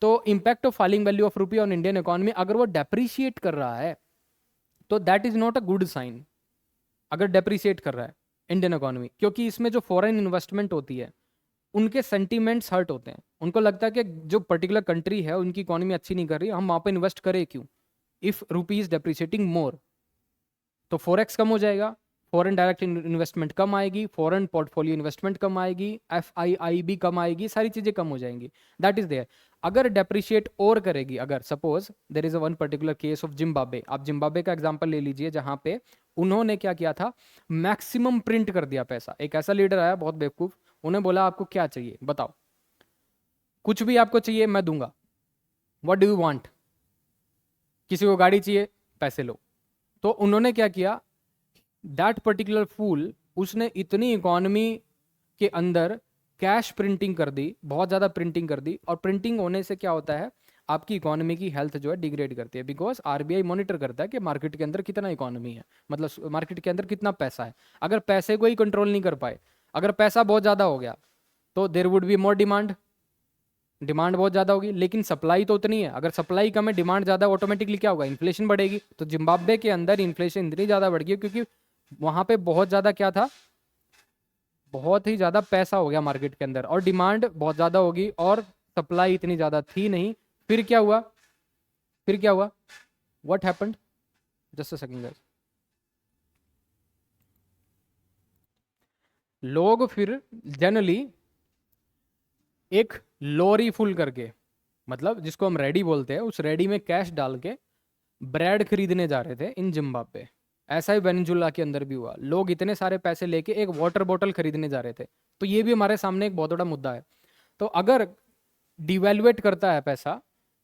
तो impact of falling value of rupee on Indian economy, अगर वो डेप्रिशिएट कर रहा है तो that is not a good sign. अगर डेप्रिशिएट कर रहा है इंडियन इकोनॉमी, क्योंकि इसमें जो फॉरेन इन्वेस्टमेंट होती है, उनके सेंटीमेंट्स हर्ट होते हैं। उनको लगता है कि जो पर्टिकुलर कंट्री है उनकी इकोनॉमी अच्छी नहीं कर रही, हम वहां पे इन्वेस्ट करें क्यों? इफ रूपी इज डेप्रिशिएटिंग मोर, तो फॉरेक्स कम हो जाएगा, फॉरेन डायरेक्ट इन्वेस्टमेंट कम आएगी, फॉरेन पोर्टफोलियो इन्वेस्टमेंट कम आएगी, एफआईआई भी कम आएगी, सारी चीजें कम हो जाएंगी। That is there. अगर डेप्रिशिएट और करेगी, अगर suppose there is a one particular case of Zimbabwe, आप जिम्बाब्वे का एग्जांपल ले लीजिए, जहां पे उन्होंने क्या किया था? मैक्सिमम प्रिंट कर दिया पैसा। एक ऐसा लीडर आया बहुत बेवकूफ, उन्हें बोला आपको क्या चाहिए बताओ, कुछ भी आपको चाहिए मैं दूंगा, व्हाट डू यू वांट? किसी को गाड़ी चाहिए, पैसे लो। तो उन्होंने क्या किया? दैट पर्टिकुलर फूल, उसने इतनी इकोनॉमी के अंदर कैश प्रिंटिंग कर दी, बहुत ज़्यादा प्रिंटिंग कर दी। और प्रिंटिंग होने से क्या होता है? आपकी इकोनॉमी की हेल्थ जो है डिग्रेड करती है, बिकॉज आरबीआई मॉनिटर करता है कि मार्केट के अंदर कितना इकोनॉमी है, मतलब मार्केट के अंदर कितना पैसा है। अगर पैसे को ही कंट्रोल नहीं कर पाए, अगर पैसा बहुत ज़्यादा हो गया तो there would be more demand, demand बहुत ज़्यादा होगी, लेकिन सप्लाई तो उतनी है। अगर सप्लाई कम है, डिमांड ज़्यादा, ऑटोमेटिकली क्या होगा? इन्फ्लेशन बढ़ेगी। तो जिम्बाब्वे के अंदर इन्फ्लेशन इतनी ज़्यादा बढ़ गई क्योंकि वहां पे बहुत ज़्यादा क्या था? बहुत ही ज़्यादा पैसा हो गया मार्केट के अंदर, और डिमांड बहुत ज़्यादा होगी, और सप्लाई इतनी ज़्यादा थी नहीं। फिर क्या हुआ? फिर क्या हुआ? What happened? Just a second guys. लोग फिर जनरली एक लॉरी फुल करके, मतलब जिसको हम रेडी बोलते हैं, उस रेडी में कैश डाल के ब्रेड खरीदने जा रहे थे इन जिम्बाब्वे। ऐसा ही वेनेजुला के अंदर भी हुआ, लोग इतने सारे पैसे लेके एक वाटर बॉटल खरीदने जा रहे थे। तो ये भी हमारे सामने एक बहुत बड़ा मुद्दा है। तो अगर डिवैल्यूएट करता है पैसा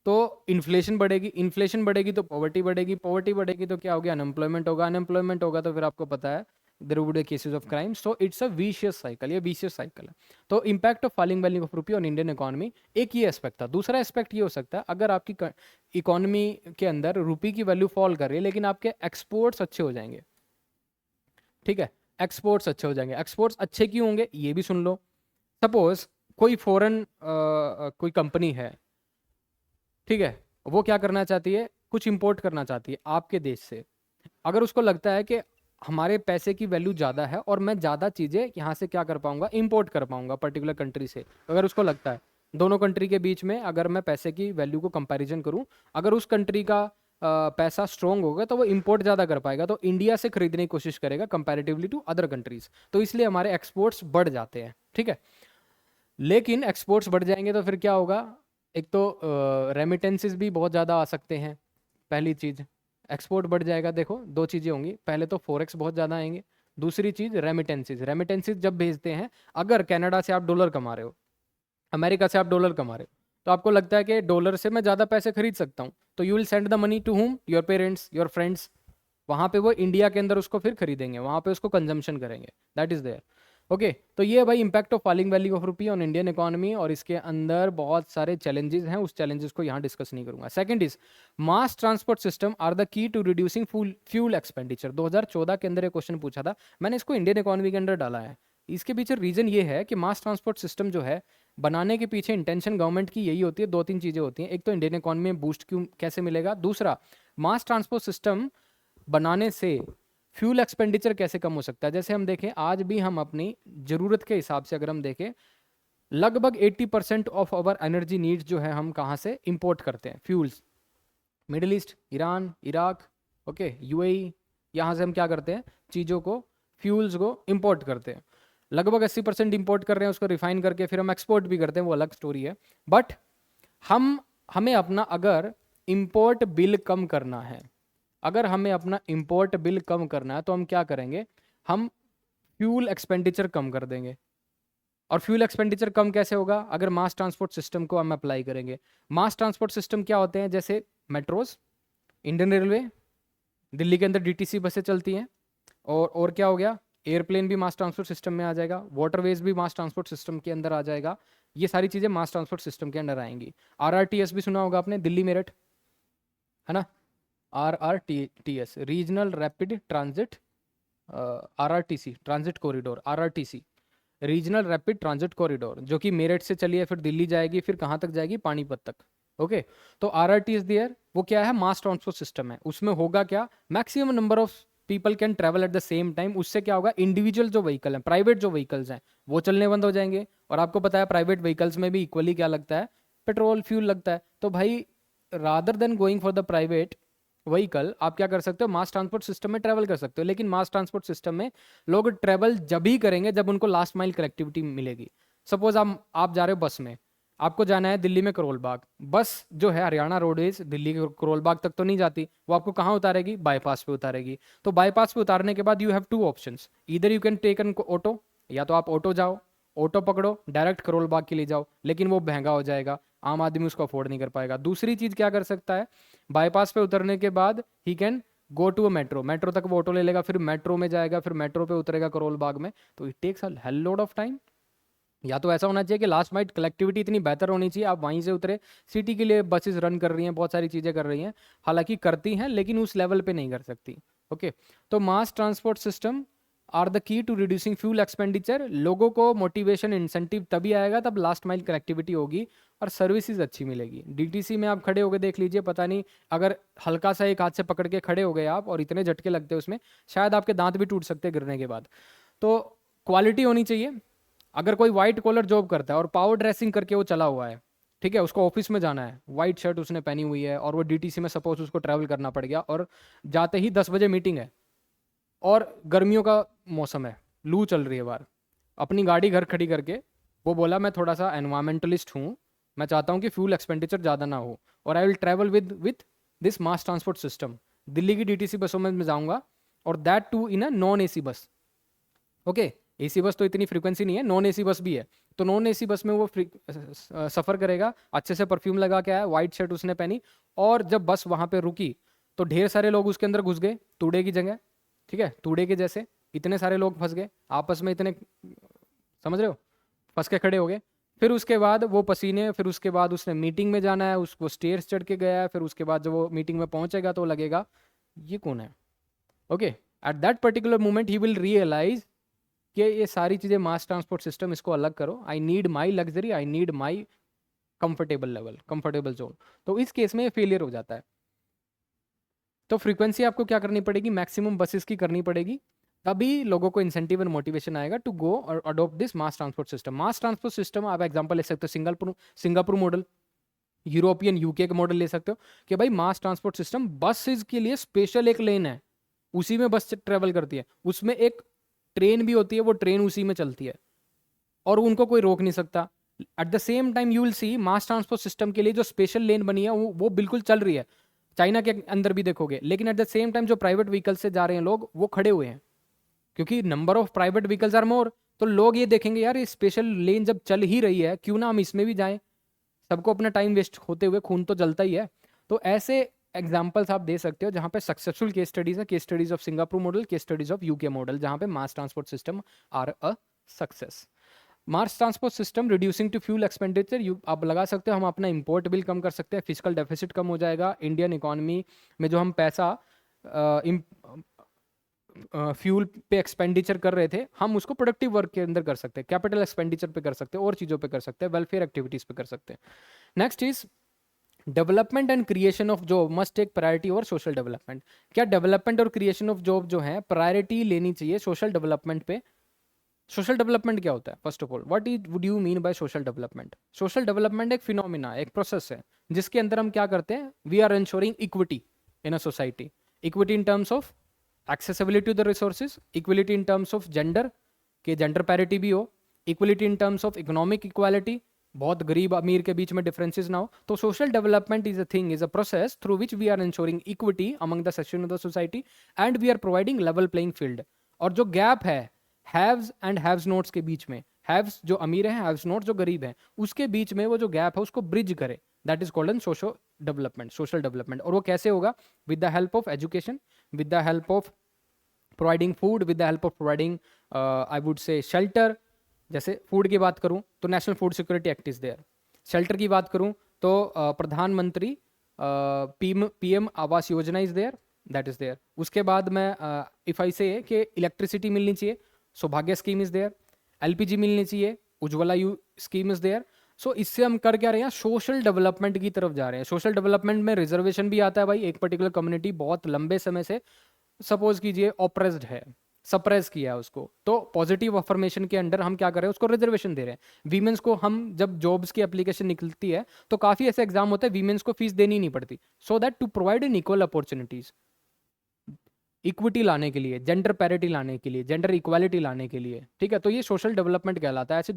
तो इन्फ्लेशन बढ़ेगी, इन्फ्लेशन बढ़ेगी तो पॉवर्टी बढ़ेगी, पॉवर्टी बढ़ेगी तो क्या हो गया? अनएम्प्लॉयमेंट होगा, अनएम्प्लॉयमेंट होगा तो फिर आपको पता है there would be cases of crime. So it's a vicious cycle, ये विशियस साइकिल है। तो impact of falling value of rupee on Indian economy, एक ये एस्पेक्ट था। दूसरा एस्पेक्ट ये हो सकता है, अगर आपकी इकोनॉमी के अंदर रुपी की वैल्यू फॉल कर रही है लेकिन आपके एक्सपोर्ट्स अच्छे हो जाएंगे। ठीक है, एक्सपोर्ट्स अच्छे हो जाएंगे। एक्सपोर्ट्स अच्छे क्यों होंगे ये भी सुन लो। सपोज कोई फॉरेन कोई कंपनी है, ठीक है, वो क्या करना चाहती है? कुछ इंपोर्ट करना चाहती है आपके देश से। अगर उसको लगता है कि हमारे पैसे की वैल्यू ज़्यादा है और मैं ज़्यादा चीज़ें यहाँ से क्या कर पाऊंगा? इंपोर्ट कर पाऊंगा पर्टिकुलर कंट्री से। अगर उसको लगता है दोनों कंट्री के बीच में अगर मैं पैसे की वैल्यू को कंपैरिजन करूँ, अगर उस कंट्री का पैसा स्ट्रॉन्ग होगा तो वो इंपोर्ट ज़्यादा कर पाएगा, तो इंडिया से खरीदने की कोशिश करेगा कंपैरेटिवली टू अदर कंट्रीज। तो इसलिए हमारे एक्सपोर्ट्स बढ़ जाते हैं। ठीक है, लेकिन एक्सपोर्ट्स बढ़ जाएंगे तो फिर क्या होगा? एक तो रेमिटेंसेस भी बहुत ज़्यादा आ सकते हैं। पहली चीज़, एक्सपोर्ट बढ़ जाएगा, देखो दो चीज़ें होंगी, पहले तो फॉरेक्स बहुत ज़्यादा आएंगे, दूसरी चीज़ रेमिटेंसेस। रेमिटेंसेस जब भेजते हैं, अगर कनाडा से आप डॉलर कमा रहे हो, अमेरिका से आप डॉलर कमा रहे हो, तो आपको लगता है कि डॉलर से मैं ज़्यादा पैसे खरीद सकता हूँ, तो you will send the money to whom? Your parents, your friends. वहाँ पे वो इंडिया के अंदर उसको फिर खरीदेंगे, वहाँ पे उसको कंजम्पशन करेंगे, दैट इज़ देयर। ओके तो ये है भाई impact of falling value of rupee on Indian economy, और इसके अंदर बहुत सारे चैलेंजेस हैं, उस चैलेंजेस को यहाँ डिस्कस नहीं करूंगा। Second is mass transport system are the key to reducing fuel expenditure. 2014 के अंदर ये क्वेश्चन पूछा था, मैंने इसको इंडियन इकोनॉमी के अंदर डाला है। इसके पीछे रीजन ये है कि मास ट्रांसपोर्ट सिस्टम जो है बनाने के पीछे इंटेंशन गवर्नमेंट की यही होती है, दो तीन चीजें होती हैं। एक तो इंडियन इकोनॉमी में बूस्ट क्यों कैसे मिलेगा, दूसरा मास ट्रांसपोर्ट सिस्टम बनाने से फ्यूल एक्सपेंडिचर कैसे कम हो सकता है। जैसे हम देखें आज भी हम अपनी ज़रूरत के हिसाब से अगर हम देखें लगभग 80% ऑफ आवर एनर्जी नीड्स जो है हम कहाँ से इंपोर्ट करते हैं, fuels, middle east, Iran, Iraq, okay, UAE, यहाँ से हम क्या करते हैं, चीज़ों को, फ्यूल्स को इंपोर्ट करते हैं। लगभग 80% इंपोर्ट कर रहे हैं, उसको रिफाइन करके फिर हम एक्सपोर्ट भी करते हैं, वो अलग स्टोरी है। बट हमें अपना अगर इंपोर्ट बिल कम करना है, अगर हमें अपना इंपोर्ट बिल कम करना है तो हम क्या करेंगे, हम फ्यूल एक्सपेंडिचर कम कर देंगे। और फ्यूल एक्सपेंडिचर कम कैसे होगा, अगर मास ट्रांसपोर्ट सिस्टम को हम अप्लाई करेंगे। मास ट्रांसपोर्ट सिस्टम क्या होते हैं, जैसे मेट्रोज, इंडियन रेलवे, दिल्ली के अंदर डीटीसी बसें चलती हैं, और क्या हो गया, एयरप्लेन भी मास ट्रांसपोर्ट सिस्टम में आ जाएगा, वाटरवेज भी मास ट्रांसपोर्ट सिस्टम के अंदर आ जाएगा। ये सारी चीज़ें मास ट्रांसपोर्ट सिस्टम के अंदर आएंगी। आरआरटीएस भी सुना होगा आपने, दिल्ली मेरठ, है ना, RRTS regional rapid transit, RRTC transit corridor, RRTC regional rapid transit corridor, जो कि मेरठ से चली है फिर दिल्ली जाएगी, फिर कहाँ तक जाएगी, पानीपत तक। ओके तो RRTS देयर वो क्या है, मास ट्रांसपोर्ट सिस्टम है। उसमें होगा क्या, maximum number of people can travel at the same time. उससे क्या होगा, इंडिविजुअल जो व्हीकल हैं, प्राइवेट जो व्हीकल्स हैं, वो चलने बंद हो जाएंगे। और आपको पता है प्राइवेट व्हीकल्स में भी इक्वली क्या लगता है, पेट्रोल फ्यूल लगता है। तो भाई rather than going for the private vehicle, आप क्या कर सकते हो, मास ट्रांसपोर्ट सिस्टम में ट्रैवल कर सकते हो। लेकिन मास ट्रांसपोर्ट सिस्टम में लोग ट्रैवल जब ही करेंगे जब उनको लास्ट माइल कनेक्टिविटी मिलेगी। सपोज आप जा रहे हो बस में, आपको जाना है दिल्ली में करोल बाग, बस जो है हरियाणा रोडवेज दिल्ली के करोल बाग तक तो नहीं जाती, वो आपको कहाँ उतारेगी, बाईपास पे उतारेगी। तो बाईपास पे उतारने के बाद यू हैव टू ऑप्शंस, इधर you can take an auto, या तो आप ऑटो जाओ, ऑटो पकड़ो डायरेक्ट करोल बाग के लिए जाओ, लेकिन वो महंगा हो जाएगा, आम आदमी उसको अफोर्ड नहीं कर पाएगा। दूसरी चीज क्या कर सकता है, बाईपास पे उतरने के बाद ही can go to a metro, metro तक वो ऑटो ले लेगा, फिर मेट्रो में जाएगा, फिर मेट्रो पे उतरेगा करोल बाग में। तो it takes a hell load of time. या तो ऐसा होना चाहिए कि लास्ट माइल कलेक्टिविटी इतनी बेहतर होनी चाहिए, आप वहीं से उतरे, सिटी के लिए बसेस रन कर रही हैं, बहुत सारी चीज़ें कर रही हैं, हालांकि करती हैं लेकिन उस लेवल पे नहीं कर सकती। ओके तो mass transport system are the key to reducing fuel expenditure. लोगों को मोटिवेशन इंसेंटिव तभी आएगा तब लास्ट माइल कनेक्टिविटी होगी और सर्विसेज अच्छी मिलेगी। डीटीसी में आप खड़े होकर देख लीजिए, पता नहीं अगर हल्का सा एक हाथ से पकड़ के खड़े हो गए आप और इतने झटके लगते हैं उसमें, शायद आपके दांत भी टूट सकते हैं गिरने के बाद। तो क्वालिटी होनी चाहिए। अगर कोई व्हाइट कॉलर जॉब करता है और पावर ड्रेसिंग करके वो चला हुआ है, ठीक है, उसको ऑफिस में जाना है, व्हाइट शर्ट उसने पहनी हुई है और वो डीटीसी में सपोज उसको ट्रैवल करना पड़ गया और जाते ही 10 बजे मीटिंग है और गर्मियों का मौसम है, लू चल रही है बाहर, अपनी गाड़ी घर खड़ी करके वो बोला मैं थोड़ा सा एनवायरमेंटलिस्ट हूँ, मैं चाहता हूँ कि फ्यूल एक्सपेंडिचर ज़्यादा ना हो और I will travel with this mass transport system. Delhi की डीटीसी बसों में मैं जाऊँगा और that too in a non AC bus. Okay AC bus तो इतनी फ्रीक्वेंसी नहीं है, नॉन एसी बस भी है। तो नॉन एसी बस में वो सफ़र करेगा, अच्छे से परफ्यूम लगा के आया, वाइट शर्ट उसने पहनी, और जब बस वहाँ पे रुकी तो ढेर सारे लोग उसके अंदर घुस गए तूड़े की जगह, ठीक है, तूड़े के जैसे इतने सारे लोग फंस गए आपस में, इतने, समझ रहे हो, फंस के खड़े हो गए। फिर उसके बाद वो पसीने, फिर उसके बाद उसने मीटिंग में जाना है, उसको स्टेयर्स चढ़ के गया है, फिर उसके बाद जब वो मीटिंग में पहुंचेगा तो लगेगा ये कौन है। Okay at that particular moment ही विल रियलाइज कि ये सारी चीज़ें मास ट्रांसपोर्ट सिस्टम, इसको अलग करो, I need my luxury, I need my comfortable level, comfortable zone. तो इस केस में ये फेलियर हो जाता है। तो फ्रीक्वेंसी आपको क्या करनी पड़ेगी, मैक्सिमम बसेस की करनी पड़ेगी, तभी लोगों को इंसेंटिव और मोटिवेशन आएगा टू गो और adopt this mass transport system. Mass transport system आप एग्जांपल ले सकते हो सिंगापुर मॉडल, यूरोपियन यूके का मॉडल ले सकते हो कि भाई मास ट्रांसपोर्ट सिस्टम बसेस के लिए स्पेशल एक लेन है, उसी में बस ट्रेवल करती है, उसमें एक ट्रेन भी होती है, वो ट्रेन उसी में चलती है और उनको कोई रोक नहीं सकता। Eight the same time you will see mass transport system के लिए जो स्पेशल लेन बनी है वो बिल्कुल चल रही है, चाइना के अंदर भी देखोगे। लेकिन एट द सेम टाइम जो प्राइवेट व्हीकल से जा रहे हैं लोग वो खड़े हुए हैं, क्योंकि number of private vehicles are more. तो लोग ये देखेंगे यार ये स्पेशल लेन जब चल ही रही है क्यों ना हम इसमें भी जाएं, सबको अपना टाइम वेस्ट होते हुए खून तो जलता ही है। तो ऐसे एग्जाम्पल्स आप दे सकते हो जहाँ पे सक्सेसफुल केस स्टडीज है, case studies of Singapore model, case studies of UK model, जहाँ पे mass transport system are a success. Mass transport system reducing to fuel expenditure, आप लगा सकते हो हम अपना इंपोर्ट बिल कम कर सकते हैं, फिजिकल डेफिसिट कम हो जाएगा, इंडियन इकोनॉमी में जो हम पैसा फ्यूल पे एक्सपेंडिचर कर रहे थे हम उसको प्रोडक्टिव वर्क के अंदर कर सकते हैं, कैपिटल एक्सपेंडिचर पे कर सकते हैं, और चीज़ों पे कर सकते हैं, वेलफेयर एक्टिविटीज़ पे कर सकते हैं। Next is development and creation of job must take priority over social development. क्या डेवलपमेंट और क्रिएशन ऑफ जॉब जो है प्रायोरिटी लेनी चाहिए सोशल डेवलपमेंट पे? सोशल डेवलपमेंट क्या होता है? First of all what is would you mean by social development? Social development एक फिनोमिना, एक प्रोसेस है जिसके अंदर हम क्या करते हैं, we are ensuring equity in a society. Equity in terms of accessibility to the resources, equality in terms of gender, के जेंडर पैरिटी भी हो, equality in terms of economic equality, बहुत गरीब अमीर के बीच में डिफरेंसेस ना हो। तो social development is a thing, is a process through which we are ensuring equity among the section of the society and we are providing level playing field. और जो गैप है हैव्स एंड हैव्स नोट्स के बीच में, haves जो अमीर हैं, haves notes जो गरीब हैं, उसके बीच में वो जो गैप है उसको ब्रिज करे, that is called an social development, social development. और वो कैसे होगा? With the help of education, with the help of providing food, with the help of providing I would say shelter. जैसे फूड की बात करूं तो national food security act is there. Shelter की बात करूं तो Pradhanmantri PM Awas Yojana is there, that is there. उसके बाद मैं इफ आई से कि इलेक्ट्रिसिटी मिलनी चाहिए, सौभाग्य स्कीम इज देयर। एलपीजी मिलनी चाहिए, उज्ज्वला यू स्कीम इज देयर। सो इससे हम कर क्या रहे हैं? सोशल डेवलपमेंट की तरफ जा रहे हैं। सोशल डेवलपमेंट में रिजर्वेशन भी आता है भाई। एक पर्टिकुलर कम्युनिटी बहुत लंबे समय से सपोज कीजिए ऑप्रेस्ड है, सप्रेस किया है उसको, तो पॉजिटिव अफर्मेशन के अंडर हम क्या कर रहे हैं? उसको रिजर्वेशन दे रहे हैं। वीमेंस को हम जब जॉब्स की एप्लीकेशन निकलती है तो काफी ऐसे एग्जाम होते हैं वीमेंस को फीस देनी नहीं पड़ती, so that to provide in equal opportunities, equity लाने के लिए, जेंडर पैरिटी लाने के लिए, जेंडर इक्वालिटी लाने के लिए। ठीक है, तो ये सोशल डेवलपमेंट कहलाता है। ऐसे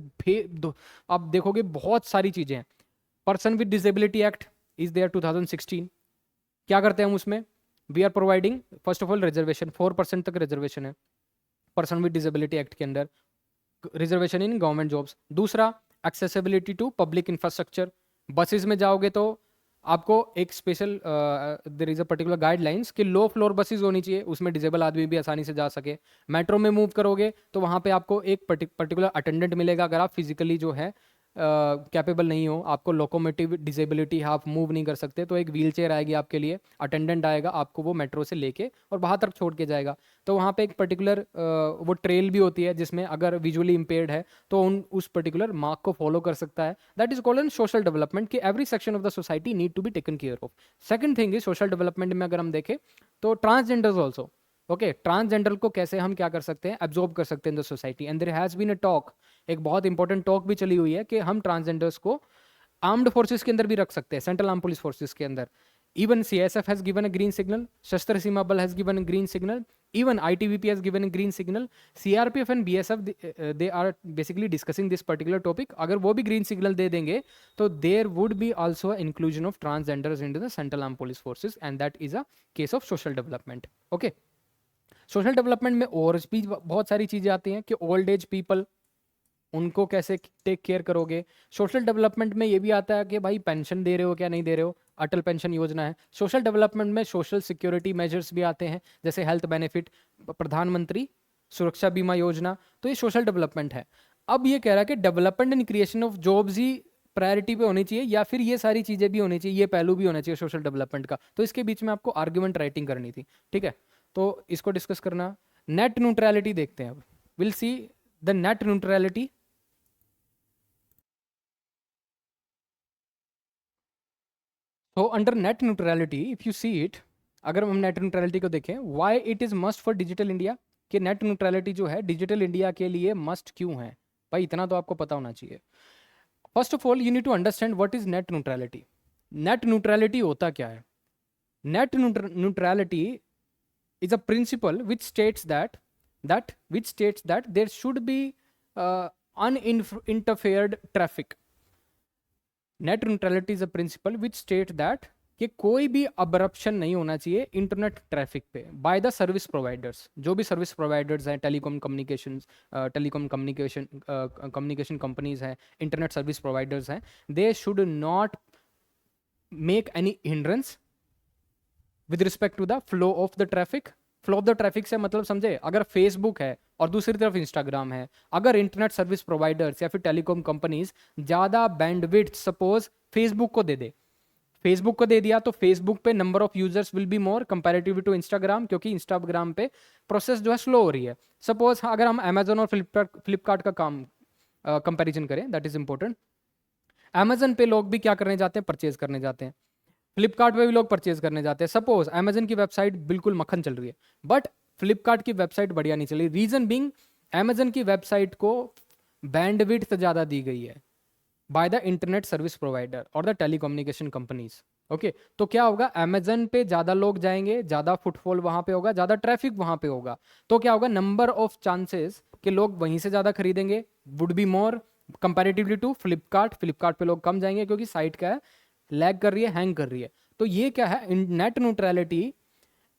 आप देखोगे बहुत सारी चीजें हैं। Person with disability act is there 2016। क्या करते हैं हम उसमें? We are providing first of all reservation, 4% तक रिजर्वेशन है पर्सन विद डिसेबिलिटी एक्ट के अंदर, रिजर्वेशन इन गवर्नमेंट जॉब्स। दूसरा, accessibility to public infrastructure. Buses में जाओगे तो आपको एक special there is a particular guidelines कि लो फ्लोर बसेस होनी चाहिए, उसमें डिजेबल आदमी भी आसानी से जा सके। मेट्रो में मूव करोगे तो वहाँ पे आपको एक पर्टिकुलर अटेंडेंट मिलेगा अगर आप फिजिकली जो है कैपेबल नहीं हो, आपको लोकोमोटिव डिसेबिलिटी, आप मूव नहीं कर सकते, तो एक व्हील चेयर आएगी आपके लिए, अटेंडेंट आएगा आपको वो मेट्रो से लेके और बाहर तक छोड़ के जाएगा। तो वहाँ पे एक पर्टिकुलर वो ट्रेल भी होती है जिसमें अगर विजुअली इम्पेयर्ड है तो उस पर्टिकुलर मार्क को फॉलो कर सकता है। That is called an social development कि every section of the society need to be taken care of. Second thing is social development में अगर हम देखें तो ट्रांसजेंडर्स ऑल्सो, ओके, ट्रांसजेंडर को कैसे हम क्या कर सकते हैं? एब्जॉर्ब कर सकते हैं in the society. And there has been a talk, एक बहुत इंपॉर्टेंट टॉक भी चली हुई है कि हम ट्रांसजेंडर्स को आर्म्ड फोर्सेस के अंदर भी रख सकते हैं, सेंट्रल आर्म पुलिस फोर्सेस के अंदर। Even CSF has given a green signal, Sashastra Seema Bal has given a green signal, even ITBP has given a green signal, CRPF and BSF they are basically discussing this particular topic. अगर वो भी green signal दे देंगे तो there would be also inclusion of transgenders into the central arm police forces and that is a case of social development. Okay, social development में और भी बहुत सारी चीजें आती हैं कि ओल्ड एज पीपल, उनको कैसे टेक केयर करोगे। सोशल डेवलपमेंट में ये भी आता है कि भाई पेंशन दे रहे हो क्या नहीं दे रहे हो, अटल पेंशन योजना है। सोशल डेवलपमेंट में सोशल सिक्योरिटी मेजर्स भी आते हैं जैसे हेल्थ बेनिफिट, प्रधानमंत्री सुरक्षा बीमा योजना, तो ये सोशल डेवलपमेंट है। अब ये कह रहा है कि development and creation of jobs he priority पे होनी चाहिए या फिर ये सारी चीजें भी होनी चाहिए, ये पहलू भी होना चाहिए सोशल डेवलपमेंट का। तो इसके बीच में आपको आर्ग्यूमेंट राइटिंग करनी थी। ठीक है, तो इसको डिस्कस करना। नेट न्यूट्रलिटी देखते हैं अब, will see the net neutrality. तो under net neutrality if you see it, अगर हम नेट न्यूट्रलिटी को देखें, why it is must for digital India, कि नेट न्यूट्रलिटी जो है डिजिटल इंडिया के लिए मस्ट क्यों है? भाई इतना तो आपको पता होना चाहिए। First of all you need to understand what is net neutrality. Net neutrality होता क्या है? Net neutrality is a principle which states that there should be uninterfered traffic. Net neutrality is a principle which states that कि कोई भी अबरप्शन नहीं होना चाहिए internet traffic पे बाय द सर्विस प्रोवाइडर्स। जो भी सर्विस प्रोवाइडर्स हैं, टेलीकॉम कम्युनिकेशन कंपनीज हैं, इंटरनेट सर्विस प्रोवाइडर्स हैं, they should not make any hindrance with respect to the flow of the traffic flow of the traffic से मतलब समझे, अगर फेसबुक है और दूसरी तरफ इंस्टाग्राम है, अगर इंटरनेट सर्विस प्रोवाइडर्स या फिर टेलीकॉम कंपनीज ज़्यादा बैंडविड्थ सपोज फेसबुक को दे दे, फेसबुक को दे दिया, तो फेसबुक पे number of users will be more comparative to Instagram, क्योंकि इंस्टाग्राम पे प्रोसेस जो है स्लो हो रही है। सपोज अगर हम अमेजोन और फ्लिपकार्ट का काम कंपैरिजन करें, दैट इज इंपॉर्टेंट। अमेजन पे लोग भी क्या करने जाते हैं, परचेज करने जाते हैं, फ्लिपकार्ट पे भी लोग परचेज करने जाते हैं। सपोज अमेजन की वेबसाइट बिल्कुल मक्खन चल रही है, बट फ्लिपकार्ट की वेबसाइट बढ़िया नहीं चल रही। रीजन बीइंग अमेजन की वेबसाइट को बैंडविड्थ ज़्यादा दी गई है by the internet service provider और द टेलीकम्युनिकेशन कंपनीज। ओके, तो क्या होगा, अमेजन पे ज़्यादा लोग जाएंगे, ज़्यादा फुटफॉल वहाँ पे होगा, ज़्यादा ट्रैफिक वहाँ पे होगा, तो क्या होगा, नंबर ऑफ चांसेस कि लोग वहीं से ज़्यादा खरीदेंगे would be more comparatively to Flipkart. Flipkart पे लोग कम जाएंगे क्योंकि साइट क्या है, लैग कर रही है, हैंग कर रही है। तो ये क्या है, net neutrality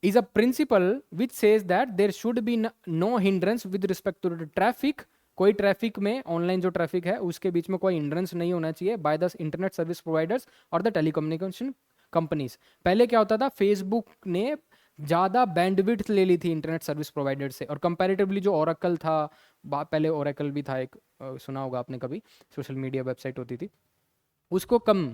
is a principle which says that there should be no hindrance with respect to the traffic। कोई ट्रैफिक में, ऑनलाइन जो ट्रैफिक है उसके बीच में कोई हिंड्रेंस नहीं होना चाहिए by the internet service providers और द टेलीकम्युनिकेशन कंपनीज। पहले क्या होता था, फेसबुक ने ज़्यादा बैंडविड्थ ले ली थी इंटरनेट सर्विस प्रोवाइडर से, और कंपैरेटिवली जो ओरेकल था, पहले ओरेकल भी था एक, सुना होगा आपने कभी, सोशल मीडिया वेबसाइट होती थी, उसको कम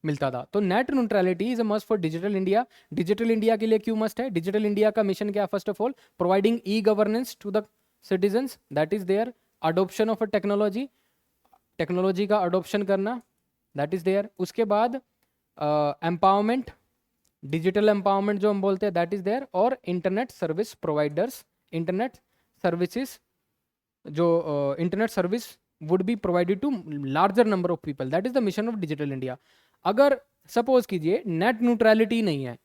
मिलता था। तो net neutrality is a must for digital India. Digital India के लिए क्यों मस्ट है, डिजिटल इंडिया का मिशन क्या है, first of all providing e governance to the citizens, that is there. Adoption of a technology, technology का adoption करना, that is there. उसके बाद एम्पावरमेंट, डिजिटल एम्पावरमेंट जो हम बोलते हैं, दैट इज देयर। और internet service providers, internet services, जो internet service would be provided to larger number of people, that is the mission of digital India. अगर suppose कीजिए नेट न्यूट्रलिटी नहीं है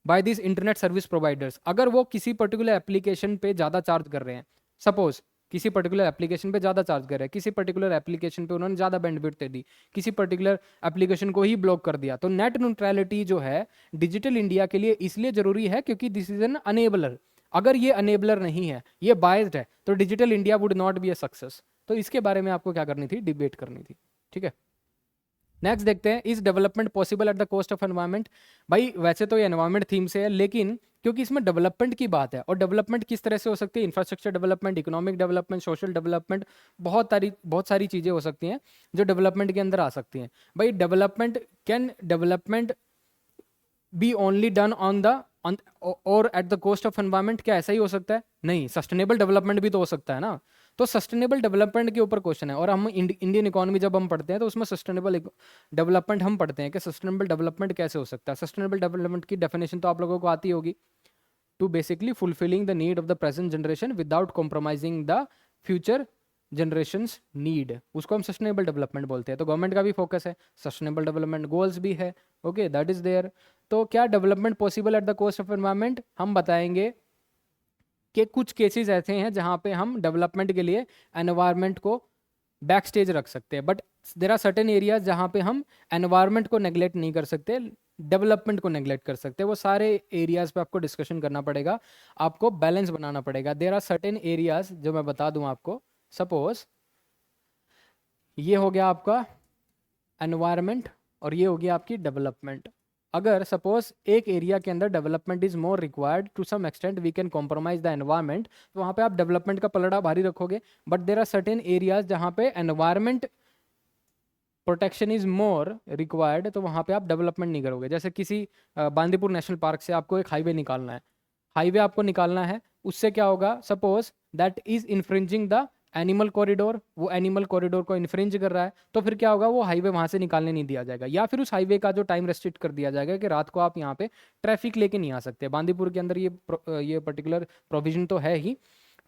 bye this internet service providers, अगर वो किसी particular application पे ज़्यादा चार्ज कर रहे हैं, सपोज किसी पर्टिकुलर एप्लीकेशन पे ज़्यादा चार्ज कर रहे हैं, किसी पर्टिकुलर एप्लीकेशन पे उन्होंने ज़्यादा बैंडविड्थ दे दी, किसी पर्टिकुलर एप्लीकेशन को ही ब्लॉक कर दिया, तो नेट न्यूट्रलिटी जो है डिजिटल इंडिया के लिए इसलिए ज़रूरी है क्योंकि दिस इज एन अनेबलर। अगर ये अनेबलर नहीं है, ये बायस्ड है, तो digital India would not be a success. तो इसके बारे में आपको क्या करनी थी, डिबेट करनी थी, ठीक है। नेक्स्ट देखते हैं, is development possible at the cost of environment. भाई वैसे तो ये एनवायरमेंट थीम से है, लेकिन क्योंकि इसमें डेवलपमेंट की बात है, और डेवलपमेंट किस तरह से हो सकती है, infrastructure development, economic development, social development, बहुत सारी चीज़ें हो सकती हैं जो डेवलपमेंट के अंदर आ सकती हैं। भाई development be only done on the और at the cost of environment, क्या ऐसा ही हो सकता है, नहीं, सस्टेनेबल डेवलपमेंट भी तो हो सकता है ना। तो सस्टेनेबल डेवलपमेंट के ऊपर क्वेश्चन है, और हम इंडियन इकोनॉमी जब हम पढ़ते हैं तो उसमें सस्टेनेबल डेवलपमेंट हम पढ़ते हैं कि सस्टेनेबल डेवलपमेंट कैसे हो सकता है। सस्टेनेबल डेवलपमेंट की डेफिनेशन तो आप लोगों को आती होगी, to basically fulfilling the need of the present generation without compromising the future generations need, उसको हम सस्टेनेबल डेवलपमेंट बोलते हैं। तो गवर्नमेंट का भी फोकस है, सस्टेनेबल डेवलपमेंट गोल्स भी है, ओके, दैट इज देयर। तो क्या development possible at the cost of environment, हम बताएंगे कि कुछ केसेस ऐसे हैं जहां पे हम डेवलपमेंट के लिए एनवायरनमेंट को बैक स्टेज रख सकते हैं, but there are certain areas जहां पे हम एनवायरनमेंट को नेग्लेक्ट नहीं कर सकते, डेवलपमेंट को नेग्लेक्ट कर सकते हैं। वो सारे एरियाज पे आपको डिस्कशन करना पड़ेगा, आपको बैलेंस बनाना पड़ेगा। देर आर सर्टेन एरियाज जो मैं बता दूं आपको, सपोज ये हो गया आपका एनवायरनमेंट और ये हो गया आपकी डेवलपमेंट। अगर सपोज एक एरिया के अंदर development is more required to some extent we can compromise the environment, तो वहाँ पे आप डेवलपमेंट का पलड़ा भारी रखोगे। But there are certain areas जहाँ पे environment protection is more required, तो वहाँ पे आप डेवलपमेंट नहीं करोगे। जैसे किसी बांदीपुर नेशनल पार्क से आपको एक हाईवे निकालना है, हाईवे आपको निकालना है, उससे क्या होगा, suppose that is infringing the animal corridor, वो एनिमल कॉरिडोर को इन्फ्रिंज कर रहा है, तो फिर क्या होगा, वो हाईवे वहां से निकालने नहीं दिया जाएगा, या फिर उस हाईवे का जो टाइम रेस्ट्रिक्ट कर दिया जाएगा कि रात को आप यहाँ पे ट्रैफिक लेके नहीं आ सकते। बांदीपुर के अंदर ये पर्टिकुलर प्रोविजन तो है ही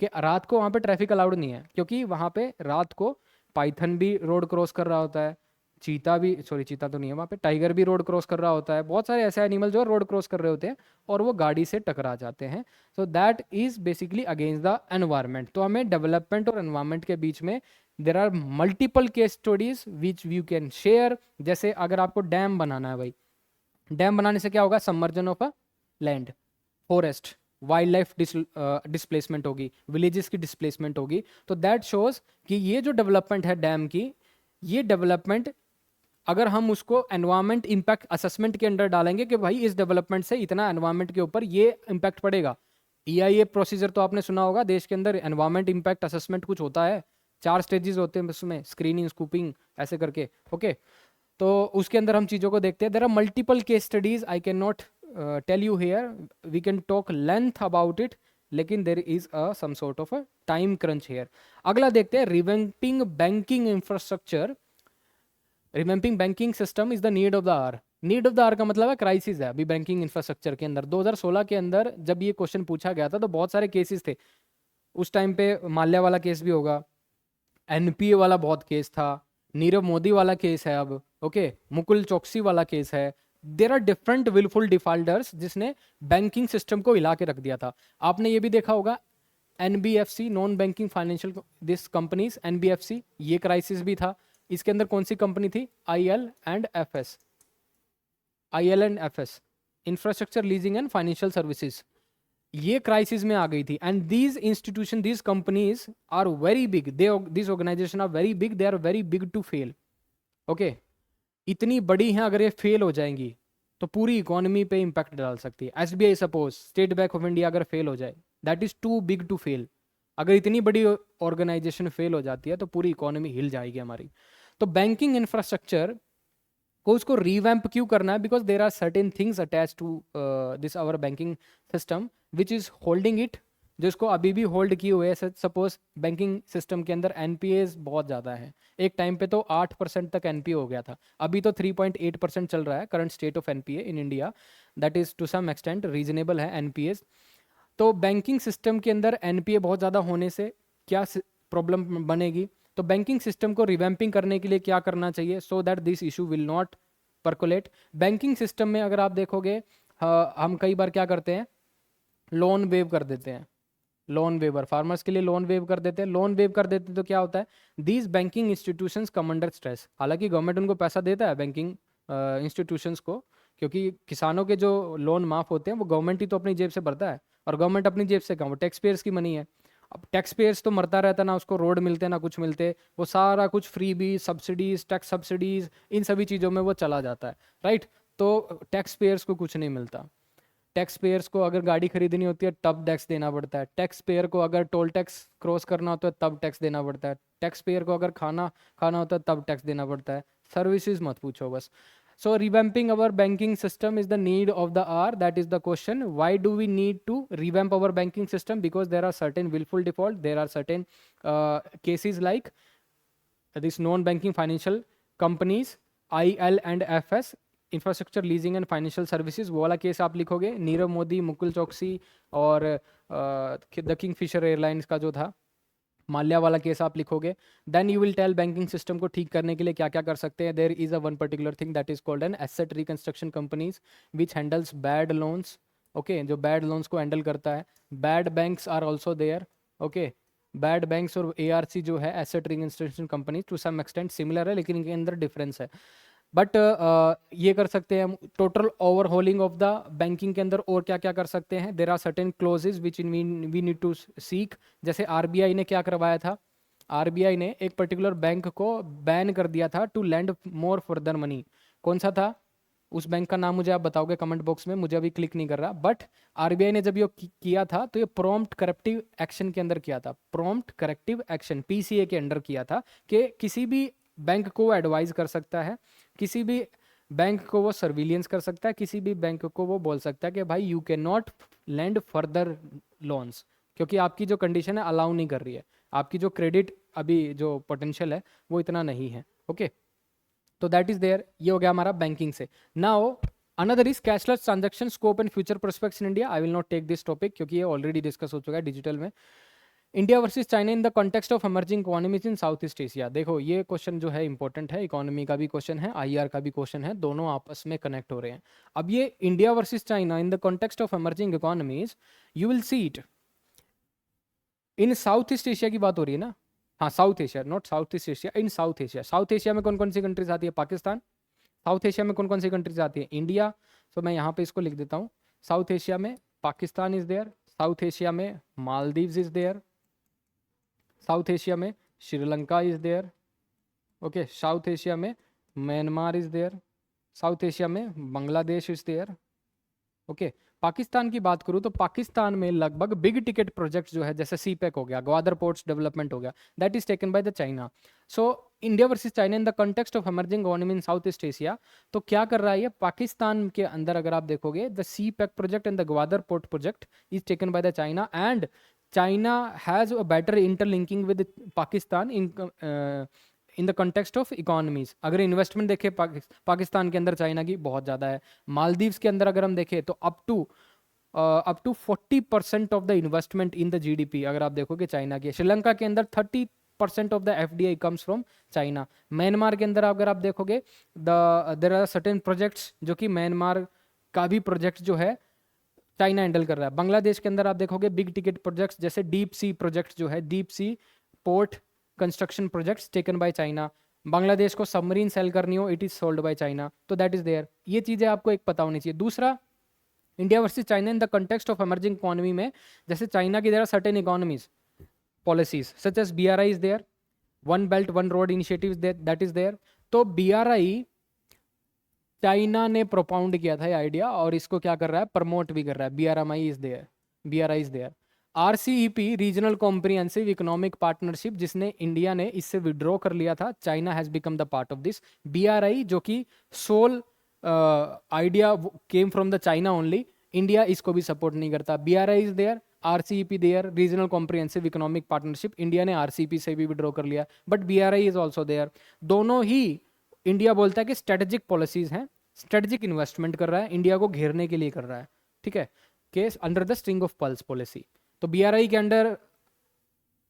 कि रात को वहाँ पे ट्रैफिक अलाउड नहीं है, क्योंकि वहाँ पे रात को पाइथन भी रोड क्रॉस कर रहा होता है, चीता भी, सॉरी चीता तो नहीं है वहाँ पे, टाइगर भी रोड क्रॉस कर रहा होता है, बहुत सारे ऐसे एनिमल जो रोड क्रॉस कर रहे होते हैं और वो गाड़ी से टकरा जाते हैं। So that is basically against the environment. तो हमें डेवलपमेंट और एनवायरनमेंट के बीच में there are multiple case studies which you can share. जैसे अगर आपको डैम बनाना है भाई, डैम बनाने से क्या होगा, submergence of a land, forest, wildlife displacement होगी, विलेजेस की डिस्प्लेसमेंट होगी। तो दैट शोज कि ये जो डेवलपमेंट है डैम की, ये डेवलपमेंट अगर हम उसको एनवायरमेंट इंपैक्ट असेसमेंट के अंडर डालेंगे कि भाई इस डेवलपमेंट से इतना एनवायरमेंट के ऊपर ये इंपैक्ट पड़ेगा, EIA प्रोसीजर तो आपने सुना होगा, देश के अंदर एनवायरमेंट इम्पैक्ट असेसमेंट कुछ होता है, 4 स्टेजेस होते हैं उसमें, स्क्रीनिंग, स्कूपिंग, ऐसे करके। ओके, तो उसके अंदर हम चीज़ों को देखते हैं। There are multiple case studies, I can not tell you here, we can talk length about it, लेकिन there is a some sort of a time crunch here. अगला देखते हैं, revamping banking infrastructure, revamping banking system is the need of the hour. Need of the hour का मतलब है crisis है अभी banking infrastructure के अंदर। 2016 के अंदर जब ये क्वेश्चन पूछा गया था तो बहुत सारे केसेस थे उस टाइम पे। माल्या वाला केस भी होगा, एनपीए वाला बहुत केस था, नीरव मोदी वाला केस है अब, ओके, मुकुल चौकसी वाला केस है। There are different wilful defaulters जिसने बैंकिंग सिस्टम को हिला के रख दिया था। आपने ये भी देखा होगा, NBFC, non banking financial this companies, NBFC, ये क्राइसिस भी था। इसके अंदर कौन सी कंपनी थी? IL&FS, IL&FS, infrastructure leasing and financial services, ये क्राइसिस में आ गई थी। And these institution, these companies are very big, they this organisation are very big, they are very big to fail. Okay, इतनी बड़ी हैं, अगर ये फेल हो जाएंगी तो पूरी इकोनॉमी पे इंपैक्ट डाल सकती है। SBI suppose, State Bank of India अगर फेल हो जाए, that is too big to fail. अगर इतनी बड़ी ऑर्गेनाइजेशन फेल हो जाती है तो पूरी इकोनॉमी हिल जाएगी हमारी। तो बैंकिंग इंफ्रास्ट्रक्चर को उसको रिवैम्प क्यों करना है? Because there are certain things attach to this our banking system which is holding it, जो इसको अभी भी होल्ड किए हुए है। सपोज बैंकिंग सिस्टम के अंदर एनपीएस बहुत ज़्यादा है, एक टाइम पे तो 8% तक एनपीए हो गया था, अभी तो 3.8% चल रहा है current state of NPA in India. That is to some extent reasonable है एनपीएस। तो बैंकिंग सिस्टम के अंदर एनपीए बहुत ज़्यादा होने से क्या प्रॉब्लम बनेगी? तो बैंकिंग सिस्टम को रिवैम्पिंग करने के लिए क्या करना चाहिए so that this issue will not percolate. Banking system में अगर आप देखोगे, हम कई बार क्या करते हैं, लोन वेव कर देते हैं। लोन वेवर, फार्मर्स के लिए लोन वेव कर देते हैं। लोन वेव कर देते हैं तो क्या होता है, these banking institutions come under stress. हालांकि गवर्नमेंट उनको पैसा देता है बैंकिंग इंस्टीट्यूशंस को, क्योंकि किसानों के जो लोन माफ होते हैं वो गवर्नमेंट ही तो अपनी जेब से भरता है। और गवर्नमेंट अपनी जेब से कहाँ, वो टैक्स पेयर्स की मनी है। अब टैक्स पेयर्स तो मरता रहता, ना उसको रोड मिलते ना कुछ मिलते, वो सारा कुछ freebie, subsidies, tax subsidies, इन सभी चीज़ों में वो चला जाता है, राइट। तो टैक्स पेयर्स को कुछ नहीं मिलता। टैक्स पेयर्स को अगर गाड़ी खरीदनी होती है तब टैक्स देना पड़ता है, टैक्स पेयर को अगर टोल टैक्स क्रॉस करना होता है तब टैक्स देना पड़ता है, टैक्स पेयर को अगर खाना खाना होता है तब टैक्स देना पड़ता है। सर्विसेज मत पूछो बस। So revamping our banking system is the need of the hour. That is the question. Why do we need to revamp our banking system? Because there are certain willful default. There are certain cases like this non-banking financial companies, IL&FS, infrastructure leasing and financial services, वो वाला case आप लिखोगे, नीरव मोदी, मुकुल चौकसी और the king Fisher airlines का जो था माल्या वाला केस आप लिखोगे। Then you will tell banking system को ठीक करने के लिए क्या क्या कर सकते हैं। There is a one particular thing that is called an asset reconstruction companies which handles bad loans. Okay, जो बैड लोन्स को हैंडल करता है। Bad banks are also there. Okay, bad banks और ARC जो है asset reconstruction company, to some extent similar है लेकिन इनके अंदर डिफरेंस है। बट ये कर सकते हैं हम total overhauling of the banking के अंदर। और क्या क्या कर सकते हैं, there are certain clauses which in we need to seek. जैसे RBI ने क्या करवाया था, RBI ने एक पर्टिकुलर बैंक को बैन कर दिया था to lend more further money. कौन सा था उस बैंक का नाम, मुझे आप बताओगे कमेंट बॉक्स में, मुझे अभी क्लिक नहीं कर रहा। बट RBI ने जब ये किया था तो ये प्रॉम्प्ट करेक्टिव एक्शन के अंदर किया था, प्रॉम्प्ट करेक्टिव एक्शन PCA के अंडर किया था, कि किसी भी बैंक को एडवाइज कर सकता है, किसी भी बैंक को वो सर्विलियंस कर सकता है, किसी भी बैंक को वो बोल सकता है कि भाई you can not land further loans, क्योंकि आपकी जो कंडीशन है अलाउ नहीं कर रही है, आपकी जो क्रेडिट अभी जो पोटेंशियल है वो इतना नहीं है। ओके, तो दैट इज देयर। ये हो गया हमारा बैंकिंग से। Now another is cashless transaction scope and future prospects in India. I will not take this topic क्योंकि ये ऑलरेडी डिस्कस हो चुका है डिजिटल में। India versus China in the context of emerging economies in South East Asia. देखो ये question जो है इंपॉर्टेंट है, इकोनॉमी का भी क्वेश्चन है, IR का भी क्वेश्चन है, दोनों आपस में कनेक्ट हो रहे हैं। अब ये India versus China in the context of emerging economies, you will see it in South East Asia की बात हो रही है ना। हाँ, south Asia, not south East Asia, in south Asia. South Asia में कौन कौन सी कंट्रीज आती है? पाकिस्तान। साउथ एशिया में कौन कौन सी कंट्रीज आती है? इंडिया। तो मैं यहाँ पे इसको लिख देता हूँ, साउथ एशिया में Pakistan is there, South Asia में Maldives is there, South Asia में Sri Lanka is there. Okay, South Asia में Myanmar is there, South Asia में Bangladesh is there. Okay, Pakistan की बात करूँ तो पाकिस्तान में लगभग बिग टिकट प्रोजेक्ट जो है जैसे सीपेक हो गया, ग्वादर पोर्ट्स डेवलपमेंट हो गया, that is taken by the China. So India versus China in the context of emerging economy in South East Asia, तो क्या कर रहा है ये पाकिस्तान के अंदर, अगर आप देखोगे the CPEC project and the Gwadar port project is taken by the China, and China has a better interlinking with Pakistan in the context of economies. अगर इन्वेस्टमेंट देखें पाकिस्तान के अंदर चाइना की बहुत ज़्यादा है। मालदीव्स के अंदर अगर हम देखें तो up to 40% of the investment in the GDP अगर आप देखोगे चाइना की। श्रीलंका के अंदर 30% of the FDI comes from China. Myanmar के अंदर अगर आप देखोगे देर आर सर्टेन प्रोजेक्ट्स जो कि म्यांमार का भी प्रोजेक्ट जो है चाइना हैंडल कर रहा है। बांग्लादेश के अंदर आप देखोगे बिग टिकट प्रोजेक्ट्स जैसे डीप सी प्रोजेक्ट जो है, deep sea port construction projects taken by China. Bangladesh को सबमरीन सेल करनी हो, it is sold by China, तो दैट इज देयर। ये चीज़ें आपको एक पता होनी चाहिए। दूसरा, India versus China in the context of emerging economy में, जैसे चाइना की there are certain economies policies such as BRI is there, one belt one road initiative that is there. तो बीआरआई चाइना ने प्रोपाउंड किया था ये idea, और इसको क्या कर रहा है, प्रमोट भी कर रहा है। BRMI is there, BRI is there. RCEP regional comprehensive economic partnership, जिसने इंडिया ने इससे विड्रॉ कर लिया था, China has become the part of this. BRI जो कि sole idea came from the China only, India इसको भी सपोर्ट नहीं करता। BRI is there, RCEP there, regional comprehensive economic partnership, India ने आरसीईपी से भी विड्रॉ कर लिया, but BRI is also there. दोनों ही इंडिया बोलता है कि स्ट्रेटेजिक पॉलिसीज हैं, स्ट्रेटेजिक इन्वेस्टमेंट कर रहा है, इंडिया को घेरने के लिए कर रहा है, ठीक है, case under the string of pulse policy. तो बीआरआई के under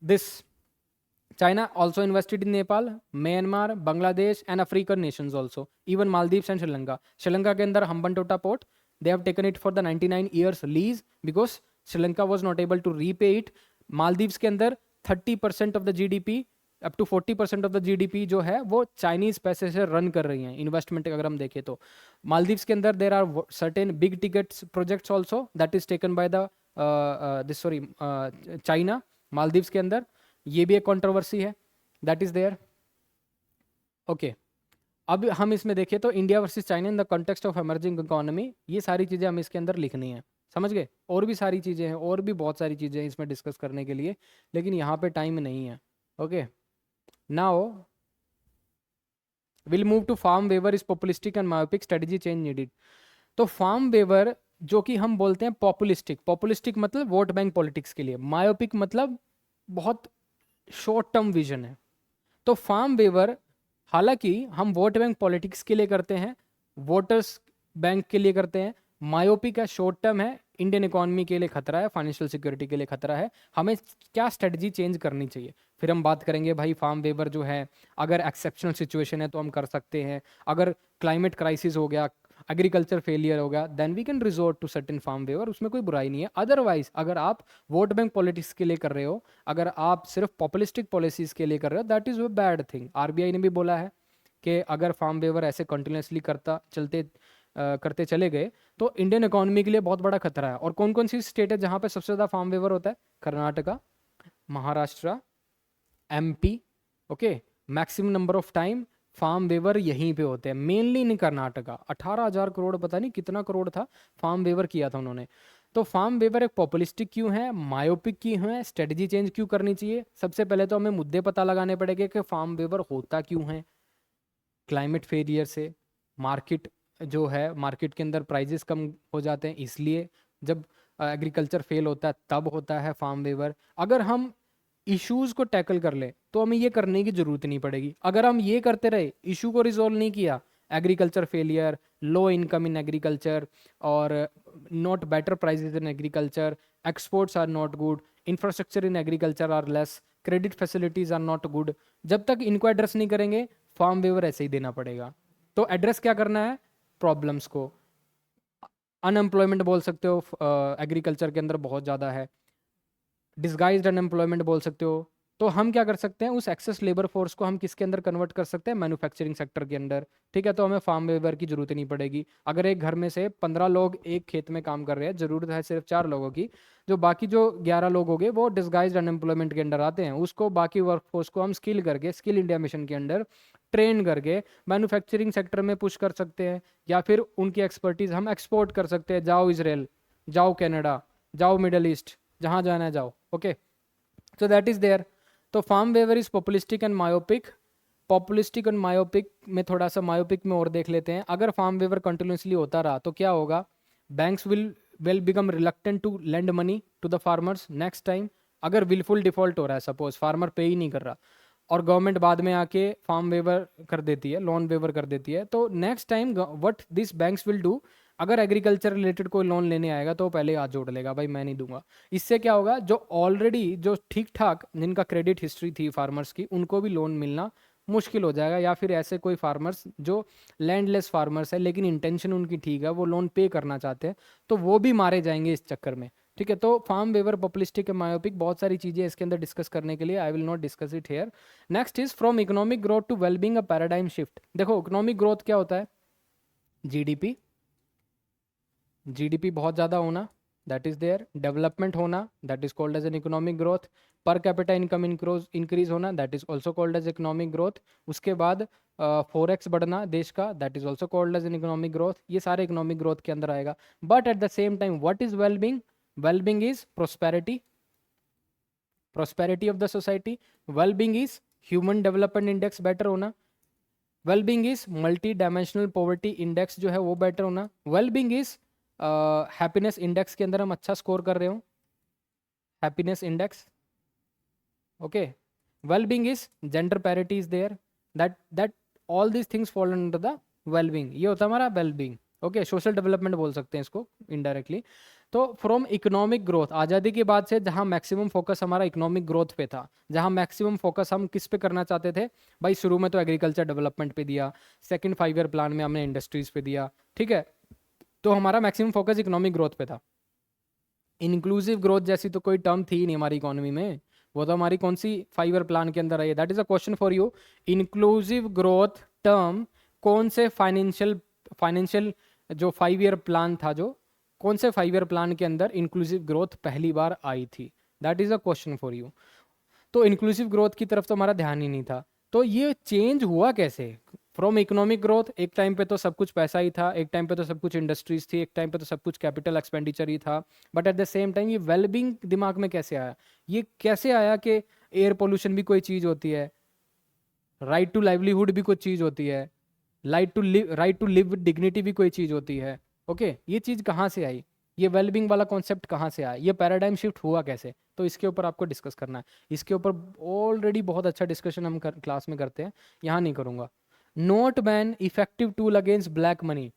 this China also invested in Nepal, Myanmar, Bangladesh and African Nations also, even Maldives and Sri Lanka. Sri Lanka के अंदर Hambantota port, they have taken it for the 99 years lease because Sri Lanka was not able to repay it. Maldives के अंदर 30% of the GDP up to 40% of the GDP जो है वो Chinese पैसे से run कर रही हैं इन्वेस्टमेंट। अगर हम देखें तो मालदीव्स के अंदर there are certain big tickets projects also that is taken by the this sorry China. Maldives के अंदर ये भी एक कंट्रोवर्सी है, दैट इज देयर। ओके, अब हम इसमें देखें तो India versus China in the context of emerging economy, ये सारी चीज़ें हम इसके अंदर लिखनी है, समझ गए। और भी सारी चीज़ें हैं, और भी बहुत सारी चीज़ें हैं इसमें डिस्कस करने के लिए, लेकिन यहाँ पे टाइम नहीं है। Okay, now will move to farm waiver is populistic and myopic, strategy change needed. तो फार्म वेवर जो कि हम बोलते हैं पॉपुलिस्टिक, पॉपुलिस्टिक मतलब वोट बैंक पॉलिटिक्स के लिए, मायोपिक मतलब बहुत शॉर्ट टर्म विजन है। तो फार्म वेवर हालांकि हम वोट बैंक पॉलिटिक्स के लिए करते हैं, वोटर्स बैंक के लिए करते हैं, मायोपिक है, शॉर्ट टर्म है, इंडियन इकोनॉमी के लिए खतरा है, फाइनेंशियल सिक्योरिटी के लिए खतरा है, हमें क्या स्ट्रेटजी चेंज करनी चाहिए। फिर हम बात करेंगे भाई फार्म वेवर जो है अगर एक्सेप्शनल सिचुएशन है तो हम कर सकते हैं, अगर क्लाइमेट क्राइसिस हो गया, एग्रीकल्चर फेलियर हो गया, then we can resort to certain farm waiver, उसमें कोई बुराई नहीं है। अदरवाइज अगर आप वोट बैंक पॉलिटिक्स के लिए कर रहे हो, अगर आप सिर्फ पॉपुलिस्टिक पॉलिसीज के लिए कर रहे हो, that is a bad thing. RBI ने भी बोला है कि अगर फार्म वेवर ऐसे कंटिन्यूसली करते चले गए तो इंडियन इकोनॉमी के लिए बहुत बड़ा खतरा है। और कौन कौन सी स्टेट है जहां पे सबसे ज़्यादा फार्म वेवर होता है? Karnataka, Maharashtra, MP. Okay, maximum number of time farm waiver यहीं पे होते हैं, मेनली इन कर्नाटका। 18,000 करोड़, पता नहीं कितना करोड़ था फार्म वेवर किया था उन्होंने। तो फार्म वेवर एक पॉपुलिस्टिक क्यों है, मायोपिक क्यों है, स्ट्रेटजी चेंज क्यों करनी चाहिए? सबसे पहले तो हमें मुद्दे पता लगाने पड़ेंगे कि फार्म वेवर होता क्यों है। क्लाइमेट फेलियर से, मार्केट जो है, मार्केट के अंदर प्राइजेस कम हो जाते हैं, इसलिए जब एग्रीकल्चर फेल होता है तब होता है फार्म वेवर। अगर हम इश्यूज को टैकल कर ले तो हमें ये करने की जरूरत नहीं पड़ेगी। अगर हम ये करते रहे, इशू को रिजोल्व नहीं किया, agriculture failure, low income in agriculture और not better prices in agriculture, exports are not good, infrastructure in agriculture are less, credit facilities are not good, जब तक इनको एड्रेस नहीं करेंगे फार्म वेवर ऐसे ही देना पड़ेगा। तो एड्रेस क्या करना है? प्रॉब्लम्स को। अनएम्प्लॉयमेंट बोल सकते हो, एग्रीकल्चर के अंदर बहुत ज़्यादा है, डिस्गाइज्ड अनएम्प्लॉयमेंट बोल सकते हो। तो हम क्या कर सकते हैं, उस एक्सेस लेबर फोर्स को हम किसके अंदर कन्वर्ट कर सकते हैं? मैन्युफैक्चरिंग सेक्टर के अंदर, ठीक है। तो हमें फार्म वेवर की जरूरत नहीं पड़ेगी। अगर एक घर में से 15 लोग एक खेत में काम कर रहे हैं, जरूरत है सिर्फ 4 लोगों की, जो बाकी जो 11 लोग होंगे वो डिस्गाइज्ड अनएम्प्लॉयमेंट के अंडर आते हैं, उसको बाकी वर्कफोर्स को हम स्किल करके, स्किल इंडिया मिशन के अंडर ट्रेन करके मैन्युफैक्चरिंग सेक्टर में पुश कर सकते हैं, या फिर उनकी एक्सपर्टीज हम एक्सपोर्ट कर सकते हैं। जाओ इसराइल, जाओ कनाडा, जाओ मिडल ईस्ट, जहाँ जाना है जाओ। Okay, so that is there. तो farm waiver is populistic and myopic. Populistic और मायोपिक में थोड़ा सा मायोपिक में और देख लेते हैं। अगर फार्म वेवर कंटिन्यूसली होता रहा तो क्या होगा? Banks will become reluctant to lend money to the farmers next time. अगर विलफुल डिफॉल्ट हो रहा है, सपोज फार्मर पे ही नहीं कर रहा और गवर्नमेंट बाद में आके फार्म वेवर कर देती है, लोन वेवर कर देती है, तो next time what this banks will do, अगर एग्रीकल्चर रिलेटेड कोई लोन लेने आएगा तो पहले हाथ जोड़ लेगा, भाई मैं नहीं दूंगा। इससे क्या होगा? जो ऑलरेडी जो ठीक ठाक जिनका क्रेडिट हिस्ट्री थी फार्मर्स की, उनको भी लोन मिलना मुश्किल हो जाएगा। या फिर ऐसे कोई फार्मर्स जो लैंडलेस फार्मर्स है लेकिन इंटेंशन उनकी ठीक है, वो लोन पे करना चाहते हैं, तो वो भी मारे जाएंगे इस चक्कर में। ठीक है, तो फार्म वेवर, पॉपुलिस्टिक, मायोपिक, बहुत सारी चीजें इसके अंदर डिस्कस करने के लिए, I will not discuss it here. Next is from economic growth to wellbeing a paradigm shift. देखो इकोनॉमिक ग्रोथ क्या होता है? जीडीपी, जीडीपी बहुत ज़्यादा होना, दैट इज देयर। डेवलपमेंट होना, that is called as an economic growth. Per capita income increase होना, that is also called as economic growth. उसके बाद फॉरेक्स बढ़ना देश का, that is also called as an economic growth. ये सारे economic growth के अंदर आएगा। But at the same time what is wellbeing? Wellbeing is prosperity, prosperity of the society. Wellbeing is human development index better होना। Wellbeing is multi dimensional poverty index जो है वो better होना। वेलबींग इज हैप्पीनेस इंडेक्स के अंदर हम अच्छा score कर रहे हो, happiness index. Okay, wellbeing is gender parity is there, that all these things fall under the wellbeing. ये होता है हमारा वेलबींग। ओके, सोशल डेवलपमेंट बोल सकते हैं इसको इनडायरेक्टली। तो फ्रॉम इकोनॉमिक ग्रोथ, आज़ादी के बाद से जहाँ मैक्सिमम फोकस हमारा इकोनॉमिक ग्रोथ पे था, जहाँ मैक्सिमम फोकस हम किस पे करना चाहते थे भाई? शुरू में तो एग्रीकल्चर डेवलपमेंट पे दिया, सेकंड 5 ईयर प्लान में हमने इंडस्ट्रीज पे दिया, ठीक है, तो हमारा मैक्सिमम फोकस इकोनॉमिक ग्रोथ पे था। इंक्लूसिव ग्रोथ जैसी तो कोई टर्म थी ही नहीं हमारी इकोनॉमी में, वो तो हमारी कौन सी 5 ईयर प्लान के अंदर आई है? That is a question for you. Inclusive growth term कौन से फाइनेंशियल जो 5 ईयर प्लान था, जो कौन से 5 ईयर प्लान के अंदर इंक्लूसिव ग्रोथ पहली बार आई थी? That is a question for you. तो इंक्लूसिव ग्रोथ की तरफ तो हमारा ध्यान ही नहीं था। तो ये चेंज हुआ कैसे? फ्रॉम इकोनॉमिक ग्रोथ, एक टाइम पे तो सब कुछ पैसा ही था, एक टाइम पे तो सब कुछ इंडस्ट्रीज थी, एक टाइम पे तो सब कुछ कैपिटल एक्सपेंडिचर ही था, but at the same time ये वेलबींग दिमाग में कैसे आया? ये कैसे आया कि एयर पोल्यूशन भी कोई चीज़ होती है, राइट टू लाइवलीहुड भी कोई चीज़ होती है, right to live with dignity भी कोई चीज़ होती है? ओके, ये चीज़ कहाँ से आई? ये वेलबींग वाला कॉन्सेप्ट कहाँ से आया? ये पैराडाइम शिफ्ट हुआ कैसे? तो इसके ऊपर आपको डिस्कस करना है। इसके ऊपर ऑलरेडी बहुत अच्छा डिस्कशन हम क्लास में करते हैं, यहाँ नहीं करूँगा। Note ban effective tool against black money,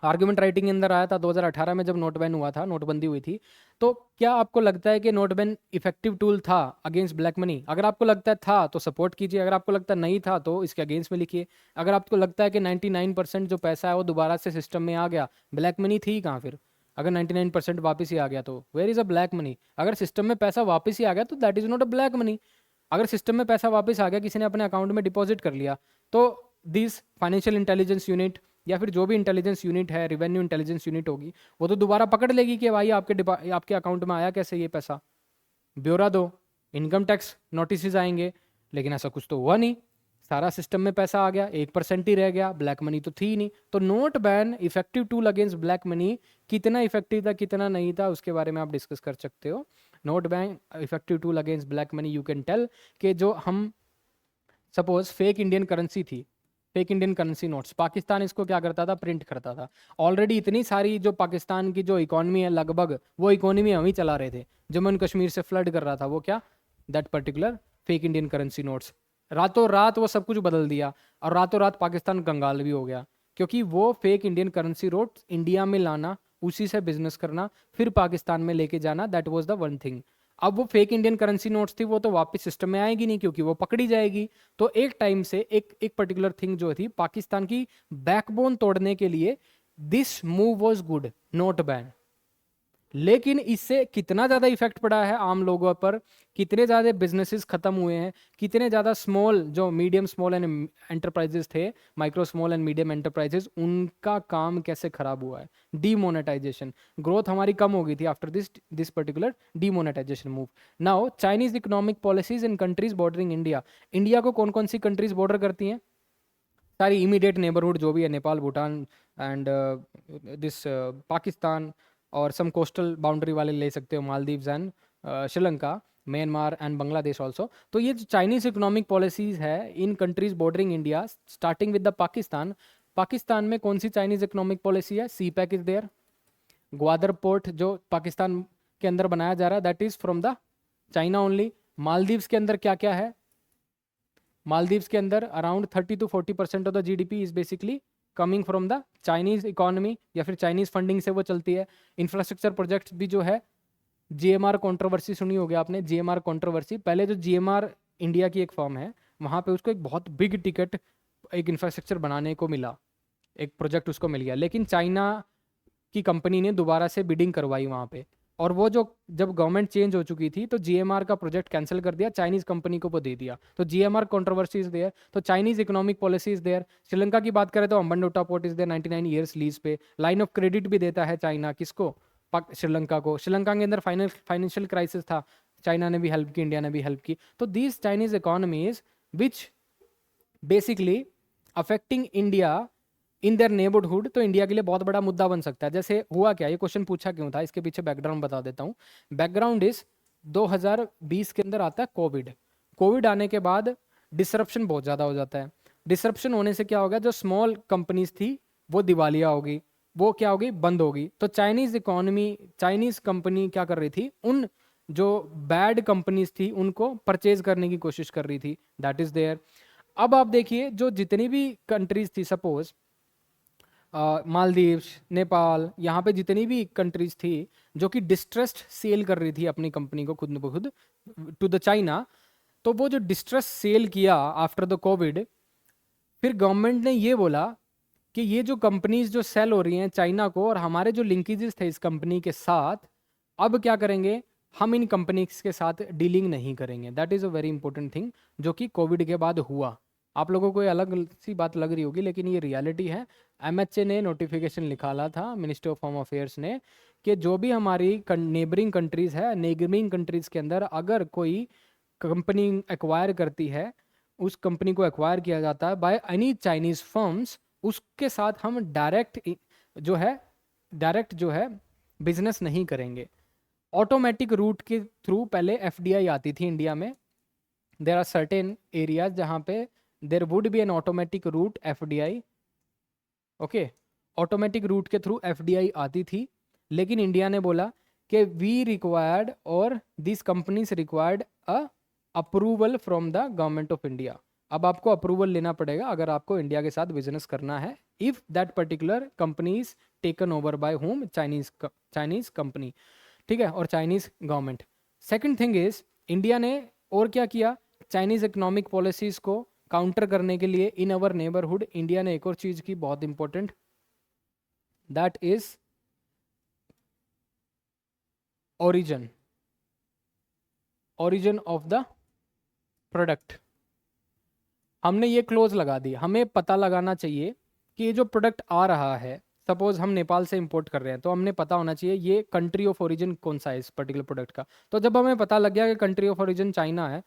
argument writing के अंदर आया था 2018 में जब नोट बैन हुआ था, नोटबंदी हुई थी। तो क्या आपको लगता है कि नोट बैन इफेक्टिव टूल था अगेंस्ट ब्लैक मनी? अगर आपको लगता है था तो सपोर्ट कीजिए, अगर आपको लगता है नहीं था तो इसके अगेंस्ट में लिखिए। अगर आपको लगता है कि 99% जो पैसा है वो दोबारा से सिस्टम में आ गया, ब्लैक मनी थी कहाँ फिर? अगर 99% वापस ही आ गया तो where is a black money? अगर सिस्टम में पैसा वापस ही आ गया तो that is not a black money. अगर सिस्टम में पैसा वापस आ गया, किसी ने अपने अकाउंट में डिपॉजिट कर लिया, तो दिस फाइनेंशियल इंटेलिजेंस यूनिट या फिर जो भी इंटेलिजेंस यूनिट है, रिवेन्यू इंटेलिजेंस यूनिट होगी, वो तो दोबारा पकड़ लेगी कि भाई आपके अकाउंट में आया कैसे ये पैसा, ब्यौरा दो, इनकम टैक्स नोटिस आएंगे। लेकिन ऐसा कुछ तो हुआ नहीं, सारा सिस्टम में पैसा आ गया, 1% ही रह गया, ब्लैक मनी तो थी ही नहीं। तो note ban effective tool against black money कितना इफेक्टिव था, कितना नहीं था, उसके बारे में आप डिस्कस कर सकते हो। Note ban effective tool against black money, you can tell कि जो हम सपोज फेक इंडियन करेंसी थी, fake Indian currency notes, Pakistan इसको क्या करता था? प्रिंट करता था। ऑलरेडी इतनी सारी जो पाकिस्तान की जो इकोनॉमी है, लगभग वो इकोनॉमी हम ही चला रहे थे। जम्मू एंड कश्मीर से फ्लड कर रहा था वो क्या? That particular fake Indian currency notes. रातों रात वो सब कुछ बदल दिया और रातों रात पाकिस्तान कंगाल भी हो गया, क्योंकि वो fake Indian currency notes India में लाना, उसी से बिजनेस करना, फिर पाकिस्तान में लेके जाना, that was the one thing. अब वो फेक इंडियन करेंसी नोट्स थी, वो तो वापस सिस्टम में आएगी नहीं क्योंकि वो पकड़ी जाएगी। तो एक टाइम से एक पर्टिकुलर थिंग जो थी पाकिस्तान की बैकबोन तोड़ने के लिए, this move was good, note ban. लेकिन इससे कितना ज़्यादा इफेक्ट पड़ा है आम लोगों पर, कितने ज़्यादा बिजनेसेस खत्म हुए हैं, कितने ज़्यादा स्मॉल जो मीडियम स्मॉल एंड एंटरप्राइजेस थे, micro small and medium enterprises, उनका काम कैसे खराब हुआ है? डीमोनेटाइजेशन, ग्रोथ हमारी कम हो गई थी after this particular demonetization move. Now Chinese economic policies in countries bordering India, India को कौन कौन सी कंट्रीज बॉर्डर करती हैं? सारी इमीडिएट नेबरहुड जो भी है, नेपाल, भूटान एंड दिस पाकिस्तान, और सम कोस्टल बाउंड्री वाले ले सकते हो, Maldives and Sri Lanka, Myanmar and Bangladesh also. तो ये जो चाइनीज इकोनॉमिक पॉलिसीज है in countries bordering India, starting with the Pakistan. Pakistan में कौन सी चाइनीज इकोनॉमिक पॉलिसी है? CPEC is there. Gwadar port जो पाकिस्तान के अंदर बनाया जा रहा है, that is from the China only. Maldives के अंदर क्या क्या है? मालदीव्स के अंदर around 30 to 40% of the GDP is basically coming from the Chinese economy, या फिर चाइनीज फंडिंग से वो चलती है। इंफ्रास्ट्रक्चर प्रोजेक्ट्स भी जो है, जीएमआर कंट्रोवर्सी सुनी होगी आपने, जीएमआर कंट्रोवर्सी। पहले जो जीएमआर इंडिया की एक फर्म है, वहाँ पे उसको एक बहुत बिग टिकट एक इंफ्रास्ट्रक्चर बनाने को मिला, एक प्रोजेक्ट उसको मिल गया, लेकिन चाइना की कंपनी ने दोबारा से बिडिंग करवाई वहाँ पे, और वो जो जब गवर्नमेंट चेंज हो चुकी थी तो जीएमआर का प्रोजेक्ट कैंसिल कर दिया, चाइनीज कंपनी को वो दे दिया। तो जीएमआर कंट्रोवर्सी इज देयर, तो Chinese economic policy is there. Sri Lanka की बात करें तो Hambantota port is there 99 years lease पे। लाइन ऑफ क्रेडिट भी देता है चाइना, किसको? श्रीलंका को। श्रीलंका के अंदर फाइनेंशियल क्राइसिस था, चाइना ने भी हेल्प की, इंडिया ने भी हेल्प की। तो these Chinese economies which basically affecting India in their neighbourhood, तो इंडिया के लिए बहुत बड़ा मुद्दा बन सकता है। जैसे हुआ क्या, ये क्वेश्चन पूछा क्यों था, इसके पीछे बैकग्राउंड बता देता हूँ। बैकग्राउंड इज 2020 के अंदर आता है कोविड। कोविड आने के बाद डिसरप्शन बहुत ज़्यादा हो जाता है। डिसरप्शन होने से क्या होगा, जो स्मॉल कंपनीज थी वो दिवालिया होगी, वो क्या होगी, बंद होगी। तो चाइनीज इकोनॉमी, चाइनीज कंपनी क्या कर रही थी, उन जो बैड कंपनीज थी उनको परचेज करने की कोशिश कर रही थी, दैट इज देयर। अब आप देखिए जो जितनी भी कंट्रीज थी, सपोज मालदीव्स, नेपाल, यहाँ पे जितनी भी कंट्रीज थी जो कि डिस्ट्रेस्ड सेल कर रही थी अपनी कंपनी को खुद ब खुद टू द चाइना, तो वो जो डिस्ट्रेस सेल किया आफ्टर द कोविड, फिर गवर्नमेंट ने ये बोला कि ये जो कंपनीज जो सेल हो रही हैं चाइना को, और हमारे जो लिंकेजेस थे इस कंपनी के साथ, अब क्या करेंगे, हम इन कंपनीज के साथ डीलिंग नहीं करेंगे। That is a very important thing जो कि कोविड के बाद हुआ। आप लोगों को ये अलग सी बात लग रही होगी, लेकिन ये रियलिटी है। एमएचए ने नोटिफिकेशन निकाला था, मिनिस्ट्री ऑफ होम अफेयर्स ने, कि जो भी हमारी नेबरिंग कंट्रीज है, नेबरिंग कंट्रीज के अंदर अगर कोई कंपनी एक्वायर करती है, उस कंपनी को एक्वायर किया जाता है बाय एनी चाइनीज फर्म्स, उसके साथ हम डायरेक्ट जो है बिजनेस नहीं करेंगे। ऑटोमेटिक रूट के थ्रू पहले एफडीआई आती थी इंडिया में। देर आर सर्टेन एरियाज जहाँ पे there would be N automatic route FDI, okay, automatic route के थ्रू एफडीआई आती थी, लेकिन इंडिया ने बोला कि वी रिक्वायर्ड और this companies required a approval from the government of India. अब आपको अप्रूवल लेना पड़ेगा अगर आपको इंडिया के साथ बिजनेस करना है, if that particular company is taken over by home, Chinese company, ठीक है, और Chinese government. Second thing is, India ने और क्या किया, चाइनीज इकोनॉमिक पॉलिसीज को काउंटर करने के लिए इन अवर नेबरहुड इंडिया ने एक और चीज की बहुत important, that is origin of the product. हमने ये क्लोज लगा दी, हमें पता लगाना चाहिए कि ये जो प्रोडक्ट आ रहा है, सपोज हम नेपाल से इंपोर्ट कर रहे हैं, तो हमने पता होना चाहिए ये कंट्री ऑफ ओरिजिन कौन सा है इस पर्टिकुलर प्रोडक्ट का। तो जब हमें पता लग गया कि कंट्री ऑफ ओरिजिन चाइना है,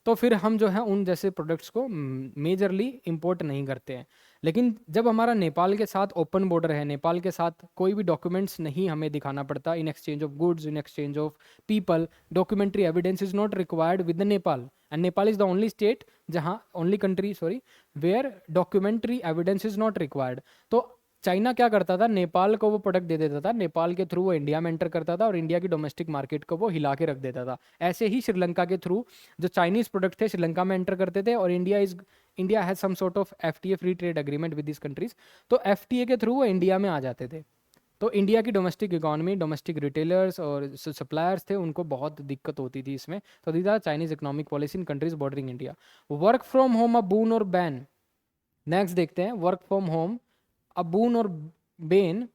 तो फिर हम जो है उन जैसे प्रोडक्ट्स को मेजरली इंपोर्ट नहीं करते हैं। लेकिन जब हमारा नेपाल के साथ ओपन बॉर्डर है, नेपाल के साथ कोई भी डॉक्यूमेंट्स नहीं हमें दिखाना पड़ता, in exchange of goods, in exchange of people, documentary evidence is not required with Nepal, and Nepal is the only state जहाँ, only country sorry, where documentary evidence is not required. तो चाइना क्या करता था, नेपाल को वो प्रोडक्ट दे देता था, नेपाल के थ्रू वो इंडिया में एंटर करता था और इंडिया की डोमेस्टिक मार्केट को वो हिला के रख देता था। ऐसे ही श्रीलंका के थ्रू जो चाइनीज प्रोडक्ट थे श्रीलंका में एंटर करते थे, और India has some sort of FTA, free trade agreement with this countries, तो एफटीए के थ्रू वो इंडिया में आ जाते थे। तो इंडिया की डोमेस्टिक इकोनॉमी, डोमेस्टिक रिटेलर्स और सप्लायर्स थे, उनको बहुत दिक्कत होती थी इसमें। तो these are Chinese economic policy in countries bordering India. Work from home, a boon और बैन। नेक्स्ट देखते हैं, work from home, a boon और बेन।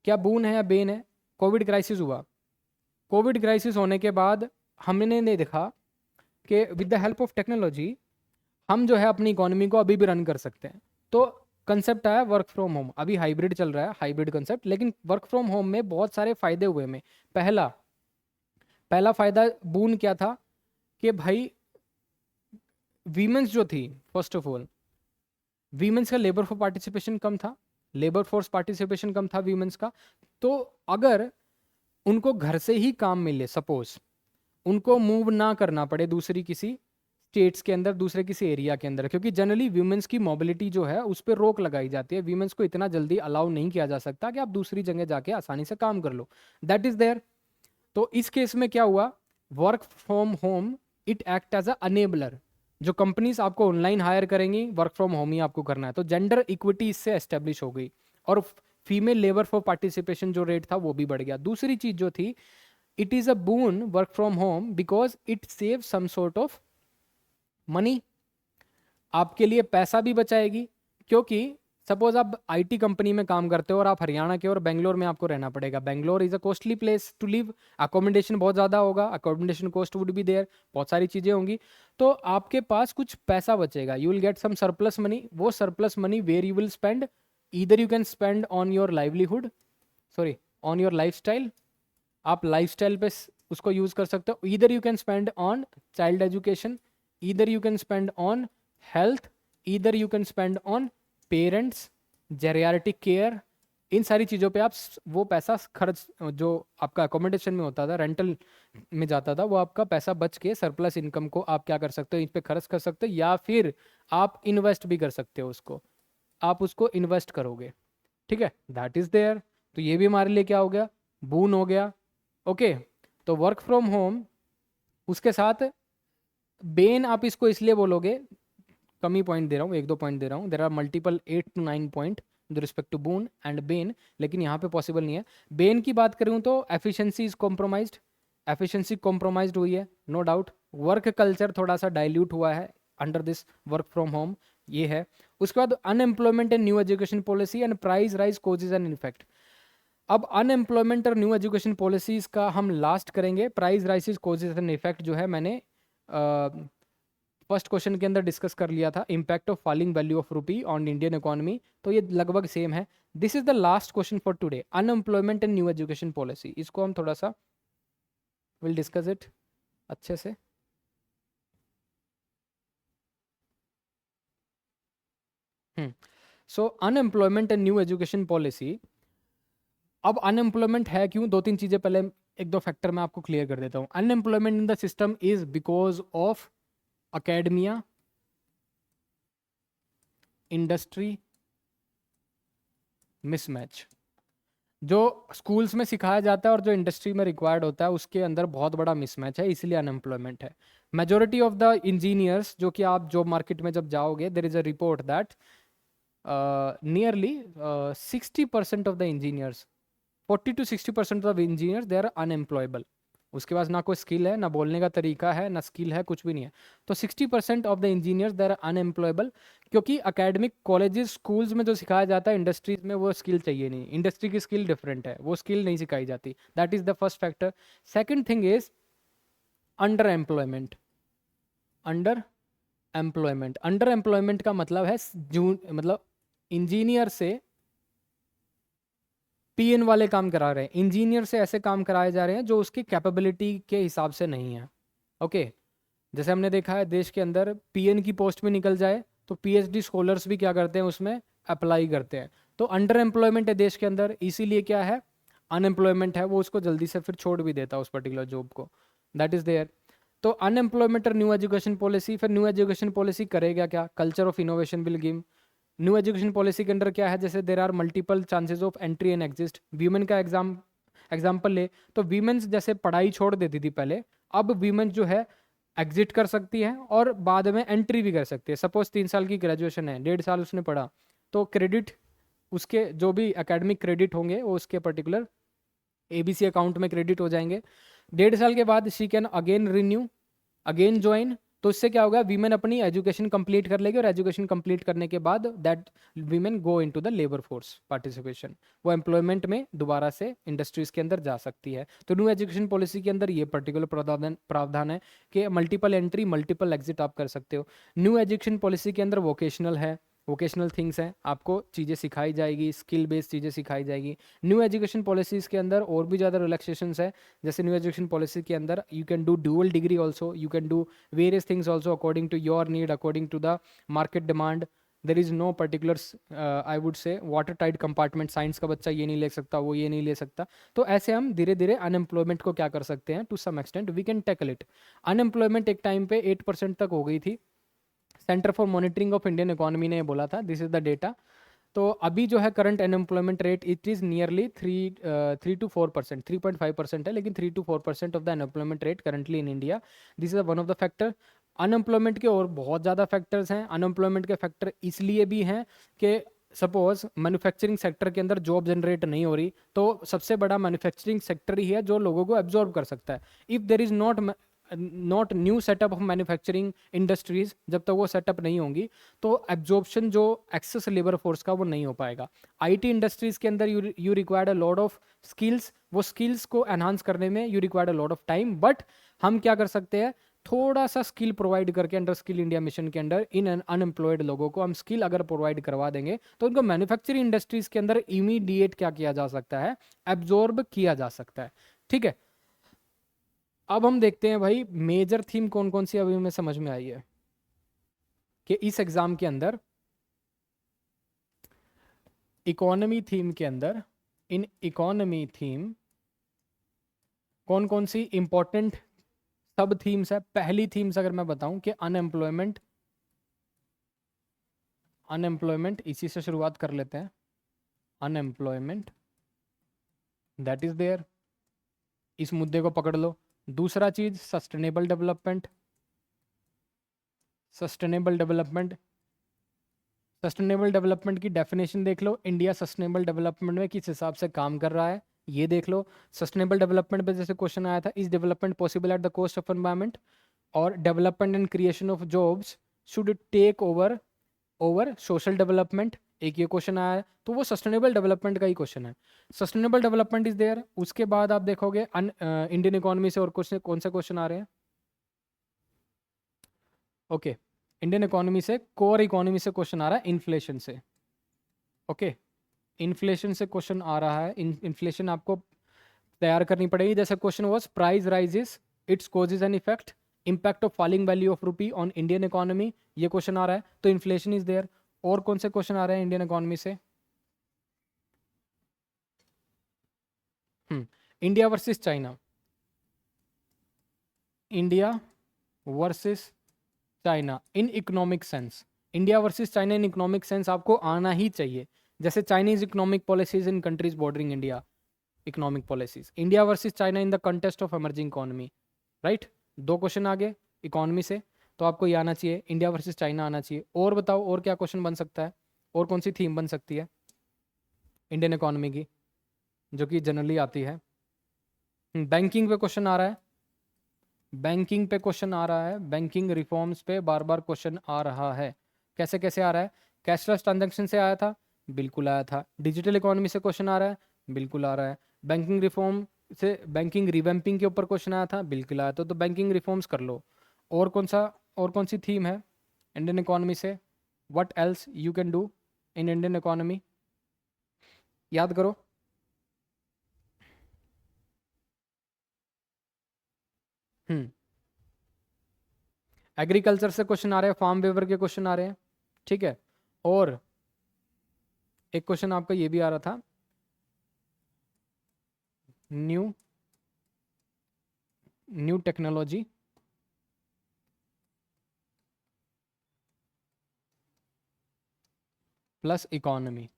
क्या बून है या बेन है? कोविड क्राइसिस हुआ, कोविड क्राइसिस होने के बाद हमने ने देखा कि with the help of technology हम जो है अपनी इकोनॉमी को अभी भी रन कर सकते हैं। तो कंसेप्ट आया वर्क फ्रॉम होम, अभी हाइब्रिड चल रहा है, हाइब्रिड कंसेप्ट, लेकिन वर्क फ्रॉम होम में बहुत सारे फायदे हुए में। पहला फायदा बून क्या था कि भाई वीमेंस जो थी, फर्स्ट ऑफ ऑल वीमेंस का लेबर फॉर पार्टिसिपेशन कम था, लेबर फोर्स पार्टिसिपेशन कम था वीमेंस का। तो अगर उनको घर से ही काम मिले, सपोज उनको मूव ना करना पड़े दूसरी किसी स्टेट्स के अंदर, दूसरे किसी एरिया के अंदर, क्योंकि जनरली वीमेंस की मोबिलिटी जो है उस पर रोक लगाई जाती है। वीमेंस को इतना जल्दी अलाउ नहीं किया जा सकता कि आप दूसरी जगह जाके आसानी से काम कर लो, दैट इज देयर। तो इस केस में क्या हुआ, work from home it act as a enabler. जो कंपनीज आपको ऑनलाइन हायर करेंगी, वर्क फ्रॉम होम ही आपको करना है, तो जेंडर इक्विटी इससे एस्टेब्लिश हो गई और फीमेल लेबर फॉर पार्टिसिपेशन जो रेट था वो भी बढ़ गया। दूसरी चीज जो थी, it is a boon work from home because it save some sort of money, आपके लिए पैसा भी बचाएगी। क्योंकि सपोज आप आईटी कंपनी में काम करते हो और आप हरियाणा के और बेंगलोर में आपको रहना पड़ेगा, Bangalore is a costly place to live, accommodation बहुत ज़्यादा होगा, accommodation cost would be there, बहुत सारी चीज़ें होंगी, तो आपके पास कुछ पैसा बचेगा, you will get some surplus money. वो surplus money where you will spend, either you can spend on your livelihood, sorry on your lifestyle, आप लाइफस्टाइल पे उसको यूज कर सकते हो, either you can spend on child education, either you can spend on health, either you can spend on parents, geriatric care, इन सारी चीज़ों पे आप वो पैसा खर्च, जो आपका अकोमोडेशन में होता था, रेंटल में जाता था, वो आपका पैसा बच के सरप्लस इनकम को आप क्या कर सकते हो, इन पे खर्च कर सकते हो, या फिर आप इन्वेस्ट भी कर सकते हो उसको, आप उसको इन्वेस्ट करोगे, ठीक है, दैट इज देयर। तो ये भी हमारे लिए क्या हो गया, बून हो गया। ओके, तो वर्क फ्रॉम होम, उसके साथ बेन आप इसको इसलिए बोलोगे, कम ही पॉइंट दे रहा हूँ, एक दो पॉइंट दे रहा हूँ, there are multiple 8 to 9 point with respect to boon and ban, लेकिन यहाँ पे पॉसिबल नहीं है। बेन की बात करूँ तो efficiency is compromised, efficiency compromised हुई है, नो डाउट। वर्क कल्चर थोड़ा सा डाइल्यूट हुआ है under this work from home, ये है। उसके बाद unemployment and new education policy and price rise causes and effect. अब अनएम्प्लॉयमेंट और न्यू एजुकेशन पॉलिसीज का हम लास्ट करेंगे, price rises causes and effect जो है मैंने फर्स्ट क्वेश्चन के अंदर डिस्कस कर लिया था, impact of falling value of rupee on Indian economy, तो ये लगभग सेम है। This is the last question for today, unemployment and new education policy, इसको हम थोड़ा सा विल डिस्कस इट अच्छे से। So unemployment and new education policy, अब अनएम्प्लॉयमेंट है क्यों, दो तीन चीजें पहले, एक दो फैक्टर मैं आपको क्लियर कर देता हूँ। Unemployment in the system is because of academia, industry mismatch. जो स्कूल्स में सिखाया जाता है और जो इंडस्ट्री में रिक्वायर्ड होता है उसके अंदर बहुत बड़ा मिसमैच है, इसलिए अनएम्प्लॉयमेंट है। मेजोरिटी ऑफ द इंजीनियर्स, जो कि आप जॉब मार्केट में जब जाओगे, there is a report that nearly 60% of the engineers, 40 to 60% of engineers they are unemployable. उसके पास ना कोई स्किल है, ना बोलने का तरीका है, ना स्किल है, कुछ भी नहीं है। तो 60% of the engineers they are unemployable, क्योंकि अकेडमिक कॉलेजेस स्कूल्स में जो सिखाया जाता है, इंडस्ट्रीज में वो स्किल चाहिए नहीं, इंडस्ट्री की स्किल डिफरेंट है, वो स्किल नहीं सिखाई जाती, that is the first factor. Second thing is under employment. Under employment, under employment का मतलब है मतलब इंजीनियर से पीएन वाले काम करा रहे हैं, इंजीनियर से ऐसे काम कराए जा रहे हैं जो उसकी कैपेबिलिटी के हिसाब से नहीं है। ओके, जैसे हमने देखा है देश के अंदर पीएन की पोस्ट में निकल जाए तो पीएचडी स्कॉलर्स भी क्या करते हैं, उसमें अप्लाई करते हैं। तो अंडर एम्प्लॉयमेंट है देश के अंदर, इसीलिए क्या है, अनएम्प्लॉयमेंट है, वो उसको जल्दी से फिर छोड़ भी देता है उस पर्टिकुलर जॉब को, दैट इज देयर। तो अनएम्प्लॉयमेंट और न्यू एजुकेशन पॉलिसी, फिर न्यू एजुकेशन पॉलिसी करेगा क्या, culture of innovation will give. New education policy के अंदर क्या है, जैसे there are multiple chances of entry and exist, women का एग्जाम्पल ले तो वीमेंस जैसे पढ़ाई छोड़ देती थी पहले, अब वीमेन जो है एग्जिट कर सकती है और बाद में एंट्री भी कर सकती है। सपोज 3 साल की ग्रेजुएशन है, 1.5 साल उसने पढ़ा, तो क्रेडिट उसके जो भी एकेडमिक क्रेडिट होंगे वो उसके पर्टिकुलर एबीसी अकाउंट में क्रेडिट हो जाएंगे। 1.5 साल के बाद she can again renew, again join, तो इससे क्या होगा, वीमेन अपनी एजुकेशन कंप्लीट कर लेगी और एजुकेशन कंप्लीट करने के बाद that women go into the labour force participation, वो एम्प्लॉयमेंट में दोबारा से इंडस्ट्रीज के अंदर जा सकती है। तो न्यू एजुकेशन पॉलिसी के अंदर ये पर्टिकुलर प्रावधान है कि मल्टीपल एंट्री मल्टीपल एग्जिट आप कर सकते हो। न्यू एजुकेशन पॉलिसी के अंदर वोकेशनल है, वोकेशनल थिंग्स हैं, आपको चीज़ें सिखाई जाएगी, स्किल बेस्ड चीज़ें सिखाई जाएगी। न्यू एजुकेशन पॉलिसीज़ के अंदर और भी ज़्यादा रिलैक्सेशंस है, जैसे न्यू एजुकेशन पॉलिसी के अंदर you can do dual degree also, you can do various things also according to your need, according to the market demand. There is no particular I would say water tight compartment, science का बच्चा ये नहीं ले सकता, वो ये नहीं ले सकता। तो ऐसे हम धीरे धीरे अनएम्प्लॉयमेंट को क्या कर सकते हैं, to some extent we can tackle it. Unemployment एक टाइम पे 8% तक हो गई थी। Centre for monitoring of Indian economy ने बोला था, दिस इज द डेटा। तो अभी जो है current unemployment rate it is nearly 3 to 4%, 3.5% है, लेकिन 3 to 4% of the unemployment rate currently in India. This is one of the factor. Unemployment के और बहुत ज़्यादा फैक्टर्स हैं। अनएम्प्लॉयमेंट के फैक्टर इसलिए भी हैं कि सपोज मैन्युफैक्चरिंग सेक्टर के अंदर जॉब जनरेट नहीं हो रही, तो सबसे बड़ा मैन्युफैक्चरिंग सेक्टर ही है जो लोगों को एब्जॉर्ब कर सकता है। If there is not new setup of manufacturing industries, जब तक वो सेटअप नहीं होंगी तो एब्जॉर्प्शन जो एक्सेस लेबर फोर्स का वो नहीं हो पाएगा। आईटी इंडस्ट्रीज के अंदर you required a lot of skills, वो स्किल्स को एनहांस करने में you required a lot of time. But हम क्या कर सकते हैं, थोड़ा सा स्किल प्रोवाइड करके अंडर स्किल इंडिया मिशन के अंडर इन अनएम्प्लॉयड लोगों को हम स्किल अगर प्रोवाइड करवा देंगे तो उनको मैन्युफैक्चरिंग इंडस्ट्रीज के अंदर इमीडिएट क्या किया जा सकता है, एब्जॉर्ब किया जा सकता है। ठीक है, अब हम देखते हैं भाई मेजर थीम कौन कौन सी अभी हमें समझ में आई है कि इस एग्जाम के अंदर इकोनॉमी थीम के अंदर, इन इकोनॉमी थीम कौन कौन सी इंपॉर्टेंट सब थीम्स है। पहली थीम्स अगर मैं बताऊं कि अनएम्प्लॉयमेंट, अनएम्प्लॉयमेंट इसी से शुरुआत कर लेते हैं। अनएम्प्लॉयमेंट दैट इज देयर, इस मुद्दे को पकड़ लो। दूसरा चीज sustainable development, sustainable development, sustainable development की डेफिनेशन देख लो, इंडिया सस्टेनेबल डेवलपमेंट में किस हिसाब से काम कर रहा है ये देख लो। सस्टेनेबल डेवलपमेंट पे जैसे क्वेश्चन आया था, is development possible at the cost of environment, और development and creation of jobs should take over over social development, एक ये क्वेश्चन आया है, तो वो सस्टेनेबल डेवलपमेंट का ही क्वेश्चन है। Sustainable development is there. उसके बाद आप देखोगे इंडियन इकोनॉमी से और क्वेश्चन, कौन से क्वेश्चन आ रहे हैं। ओके, इंडियन इकोनॉमी से, कोर इकोनॉमी से क्वेश्चन आ रहा है, इन्फ्लेशन से। ओके, इन्फ्लेशन से क्वेश्चन आ रहा है। इन्फ्लेशन आपको तैयार करनी पड़ेगी। जैसे question was price rises, its causes and effect, impact of falling value of rupee on Indian economy, ये क्वेश्चन आ रहा है, तो इन्फ्लेशन इज देयर। और कौन से क्वेश्चन आ रहे हैं इंडियन इकोनॉमी से, India versus China, India versus China in economic sense. India versus China in economic sense आपको आना ही चाहिए। जैसे Chinese economic policies in countries bordering India, economic policies, India versus China in the contest of emerging economy, right. दो question आ गए economy से, तो आपको ये आना चाहिए, इंडिया वर्सेस चाइना आना चाहिए। और बताओ और क्या क्वेश्चन बन सकता है, और कौन सी थीम बन सकती है इंडियन इकोनॉमी की जो कि जनरली आती है। बैंकिंग पे क्वेश्चन आ रहा है, बैंकिंग पे क्वेश्चन आ रहा है, बैंकिंग रिफॉर्म्स पे बार बार क्वेश्चन आ रहा है। कैसे कैसे आ रहा है, कैशलेस ट्रांजैक्शन से आया था, बिल्कुल आया था। डिजिटल इकोनॉमी से क्वेश्चन आ रहा है, बिल्कुल आ रहा है। बैंकिंग रिफॉर्म से, बैंकिंग रिवैम्पिंग के ऊपर क्वेश्चन आया था, बिल्कुल आया था। तो बैंकिंग रिफॉर्म्स कर लो। और कौन सा, और कौन सी थीम है इंडियन इकोनॉमी से, what else you can do in Indian economy, याद करो। हम्म, एग्रीकल्चर से क्वेश्चन आ रहे हैं, फार्म वेवर के क्वेश्चन आ रहे हैं, ठीक है। और एक क्वेश्चन आपका ये भी आ रहा था, new new technology plus economy.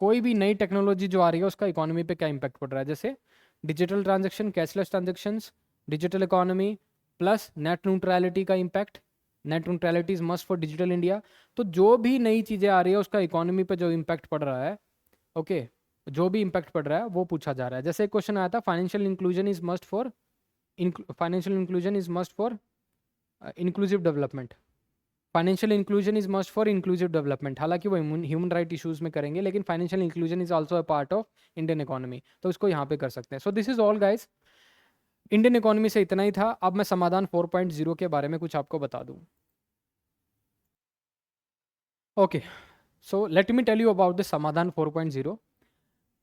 कोई भी नई टेक्नोलॉजी जो आ रही है उसका इकोनॉमी पे क्या इंपैक्ट पड़ रहा है। जैसे digital transaction, cashless transactions, digital economy plus net neutrality का impact, net neutrality is must for digital India. तो जो भी नई चीज़ें आ रही है उसका इकोनॉमी पे जो इम्पैक्ट पड़ रहा है, ओके, जो भी इम्पैक्ट पड़ रहा है वो पूछा जा रहा है। जैसे एक क्वेश्चन आया था, financial inclusion is must for, financial inclusion is must for inclusive development, financial inclusion is must for inclusive development. हालांकि वो ह्यूमन राइट इश्यूज में करेंगे, लेकिन financial inclusion is also a part of Indian economy, तो इसको यहाँ पे कर सकते हैं। So this is all guys, Indian economy से इतना ही था। अब मैं समाधान 4.0 के बारे में कुछ आपको बता दूं। Okay, so let me tell you about the Samadhan 4.0।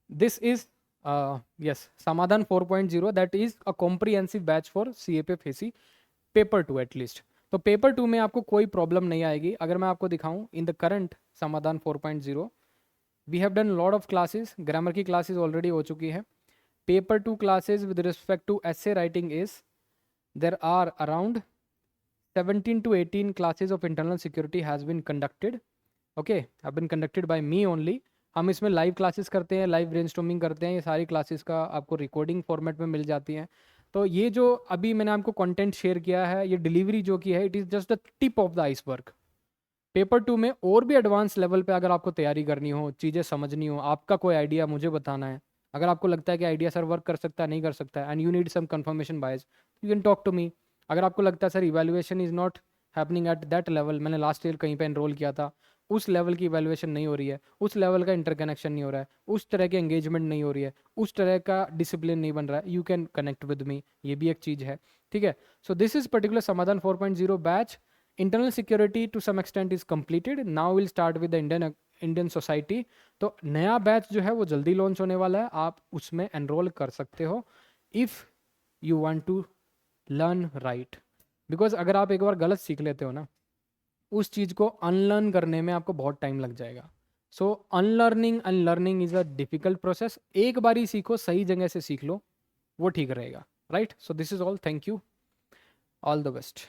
This is yes, समाधान 4.0 that is a comprehensive batch for CAPF AC paper 2 at least. तो पेपर 2 में आपको कोई प्रॉब्लम नहीं आएगी। अगर मैं आपको दिखाऊं in the current Samadhan 4.0 we have done lot of classes, grammar की क्लासेस ऑलरेडी हो चुकी है। Paper 2 classes with respect to essay writing is there are around 17 to 18 classes of internal security has been conducted, okay, have been conducted by me only। हम इसमें live classes करते हैं, live brainstorming करते हैं, ये सारी क्लासेस का आपको रिकॉर्डिंग फॉर्मेट में मिल जाती हैं। तो ये जो अभी मैंने आपको कंटेंट शेयर किया है, ये डिलीवरी जो की है, it is just the tip of the iceberg. Paper 2 में और भी एडवांस लेवल पे अगर आपको तैयारी करनी हो, चीज़ें समझनी हो, आपका कोई आइडिया मुझे बताना है, अगर आपको लगता है कि आइडिया सर वर्क कर सकता है, नहीं कर सकता है, and you need some confirmation bias, you can talk to me. अगर आपको लगता है sir evaluation is not happening at that level, मैंने लास्ट ईयर कहीं पे एनरोल किया था, उस लेवल की इवैल्यूएशन नहीं हो रही है, उस लेवल का इंटरकनेक्शन नहीं हो रहा है, उस तरह के एंगेजमेंट नहीं हो रही है, उस तरह का डिसिप्लिन नहीं बन रहा है, you can connect with me, ये भी एक चीज़ है, ठीक है। So this is particular Samadhan 4.0 batch. Internal security to some extent is completed, now will start with the Indian society. तो नया बैच जो है वो जल्दी लॉन्च होने वाला है, आप उसमें एनरोल कर सकते हो if you want to learn right. Because अगर आप एक बार गलत सीख लेते हो ना, उस चीज़ को अनलर्न करने में आपको बहुत टाइम लग जाएगा। So unlearning and learning is a difficult process. एक बार ही सीखो, सही जगह से सीख लो, वो ठीक रहेगा, right. So this is all, thank you, all the best.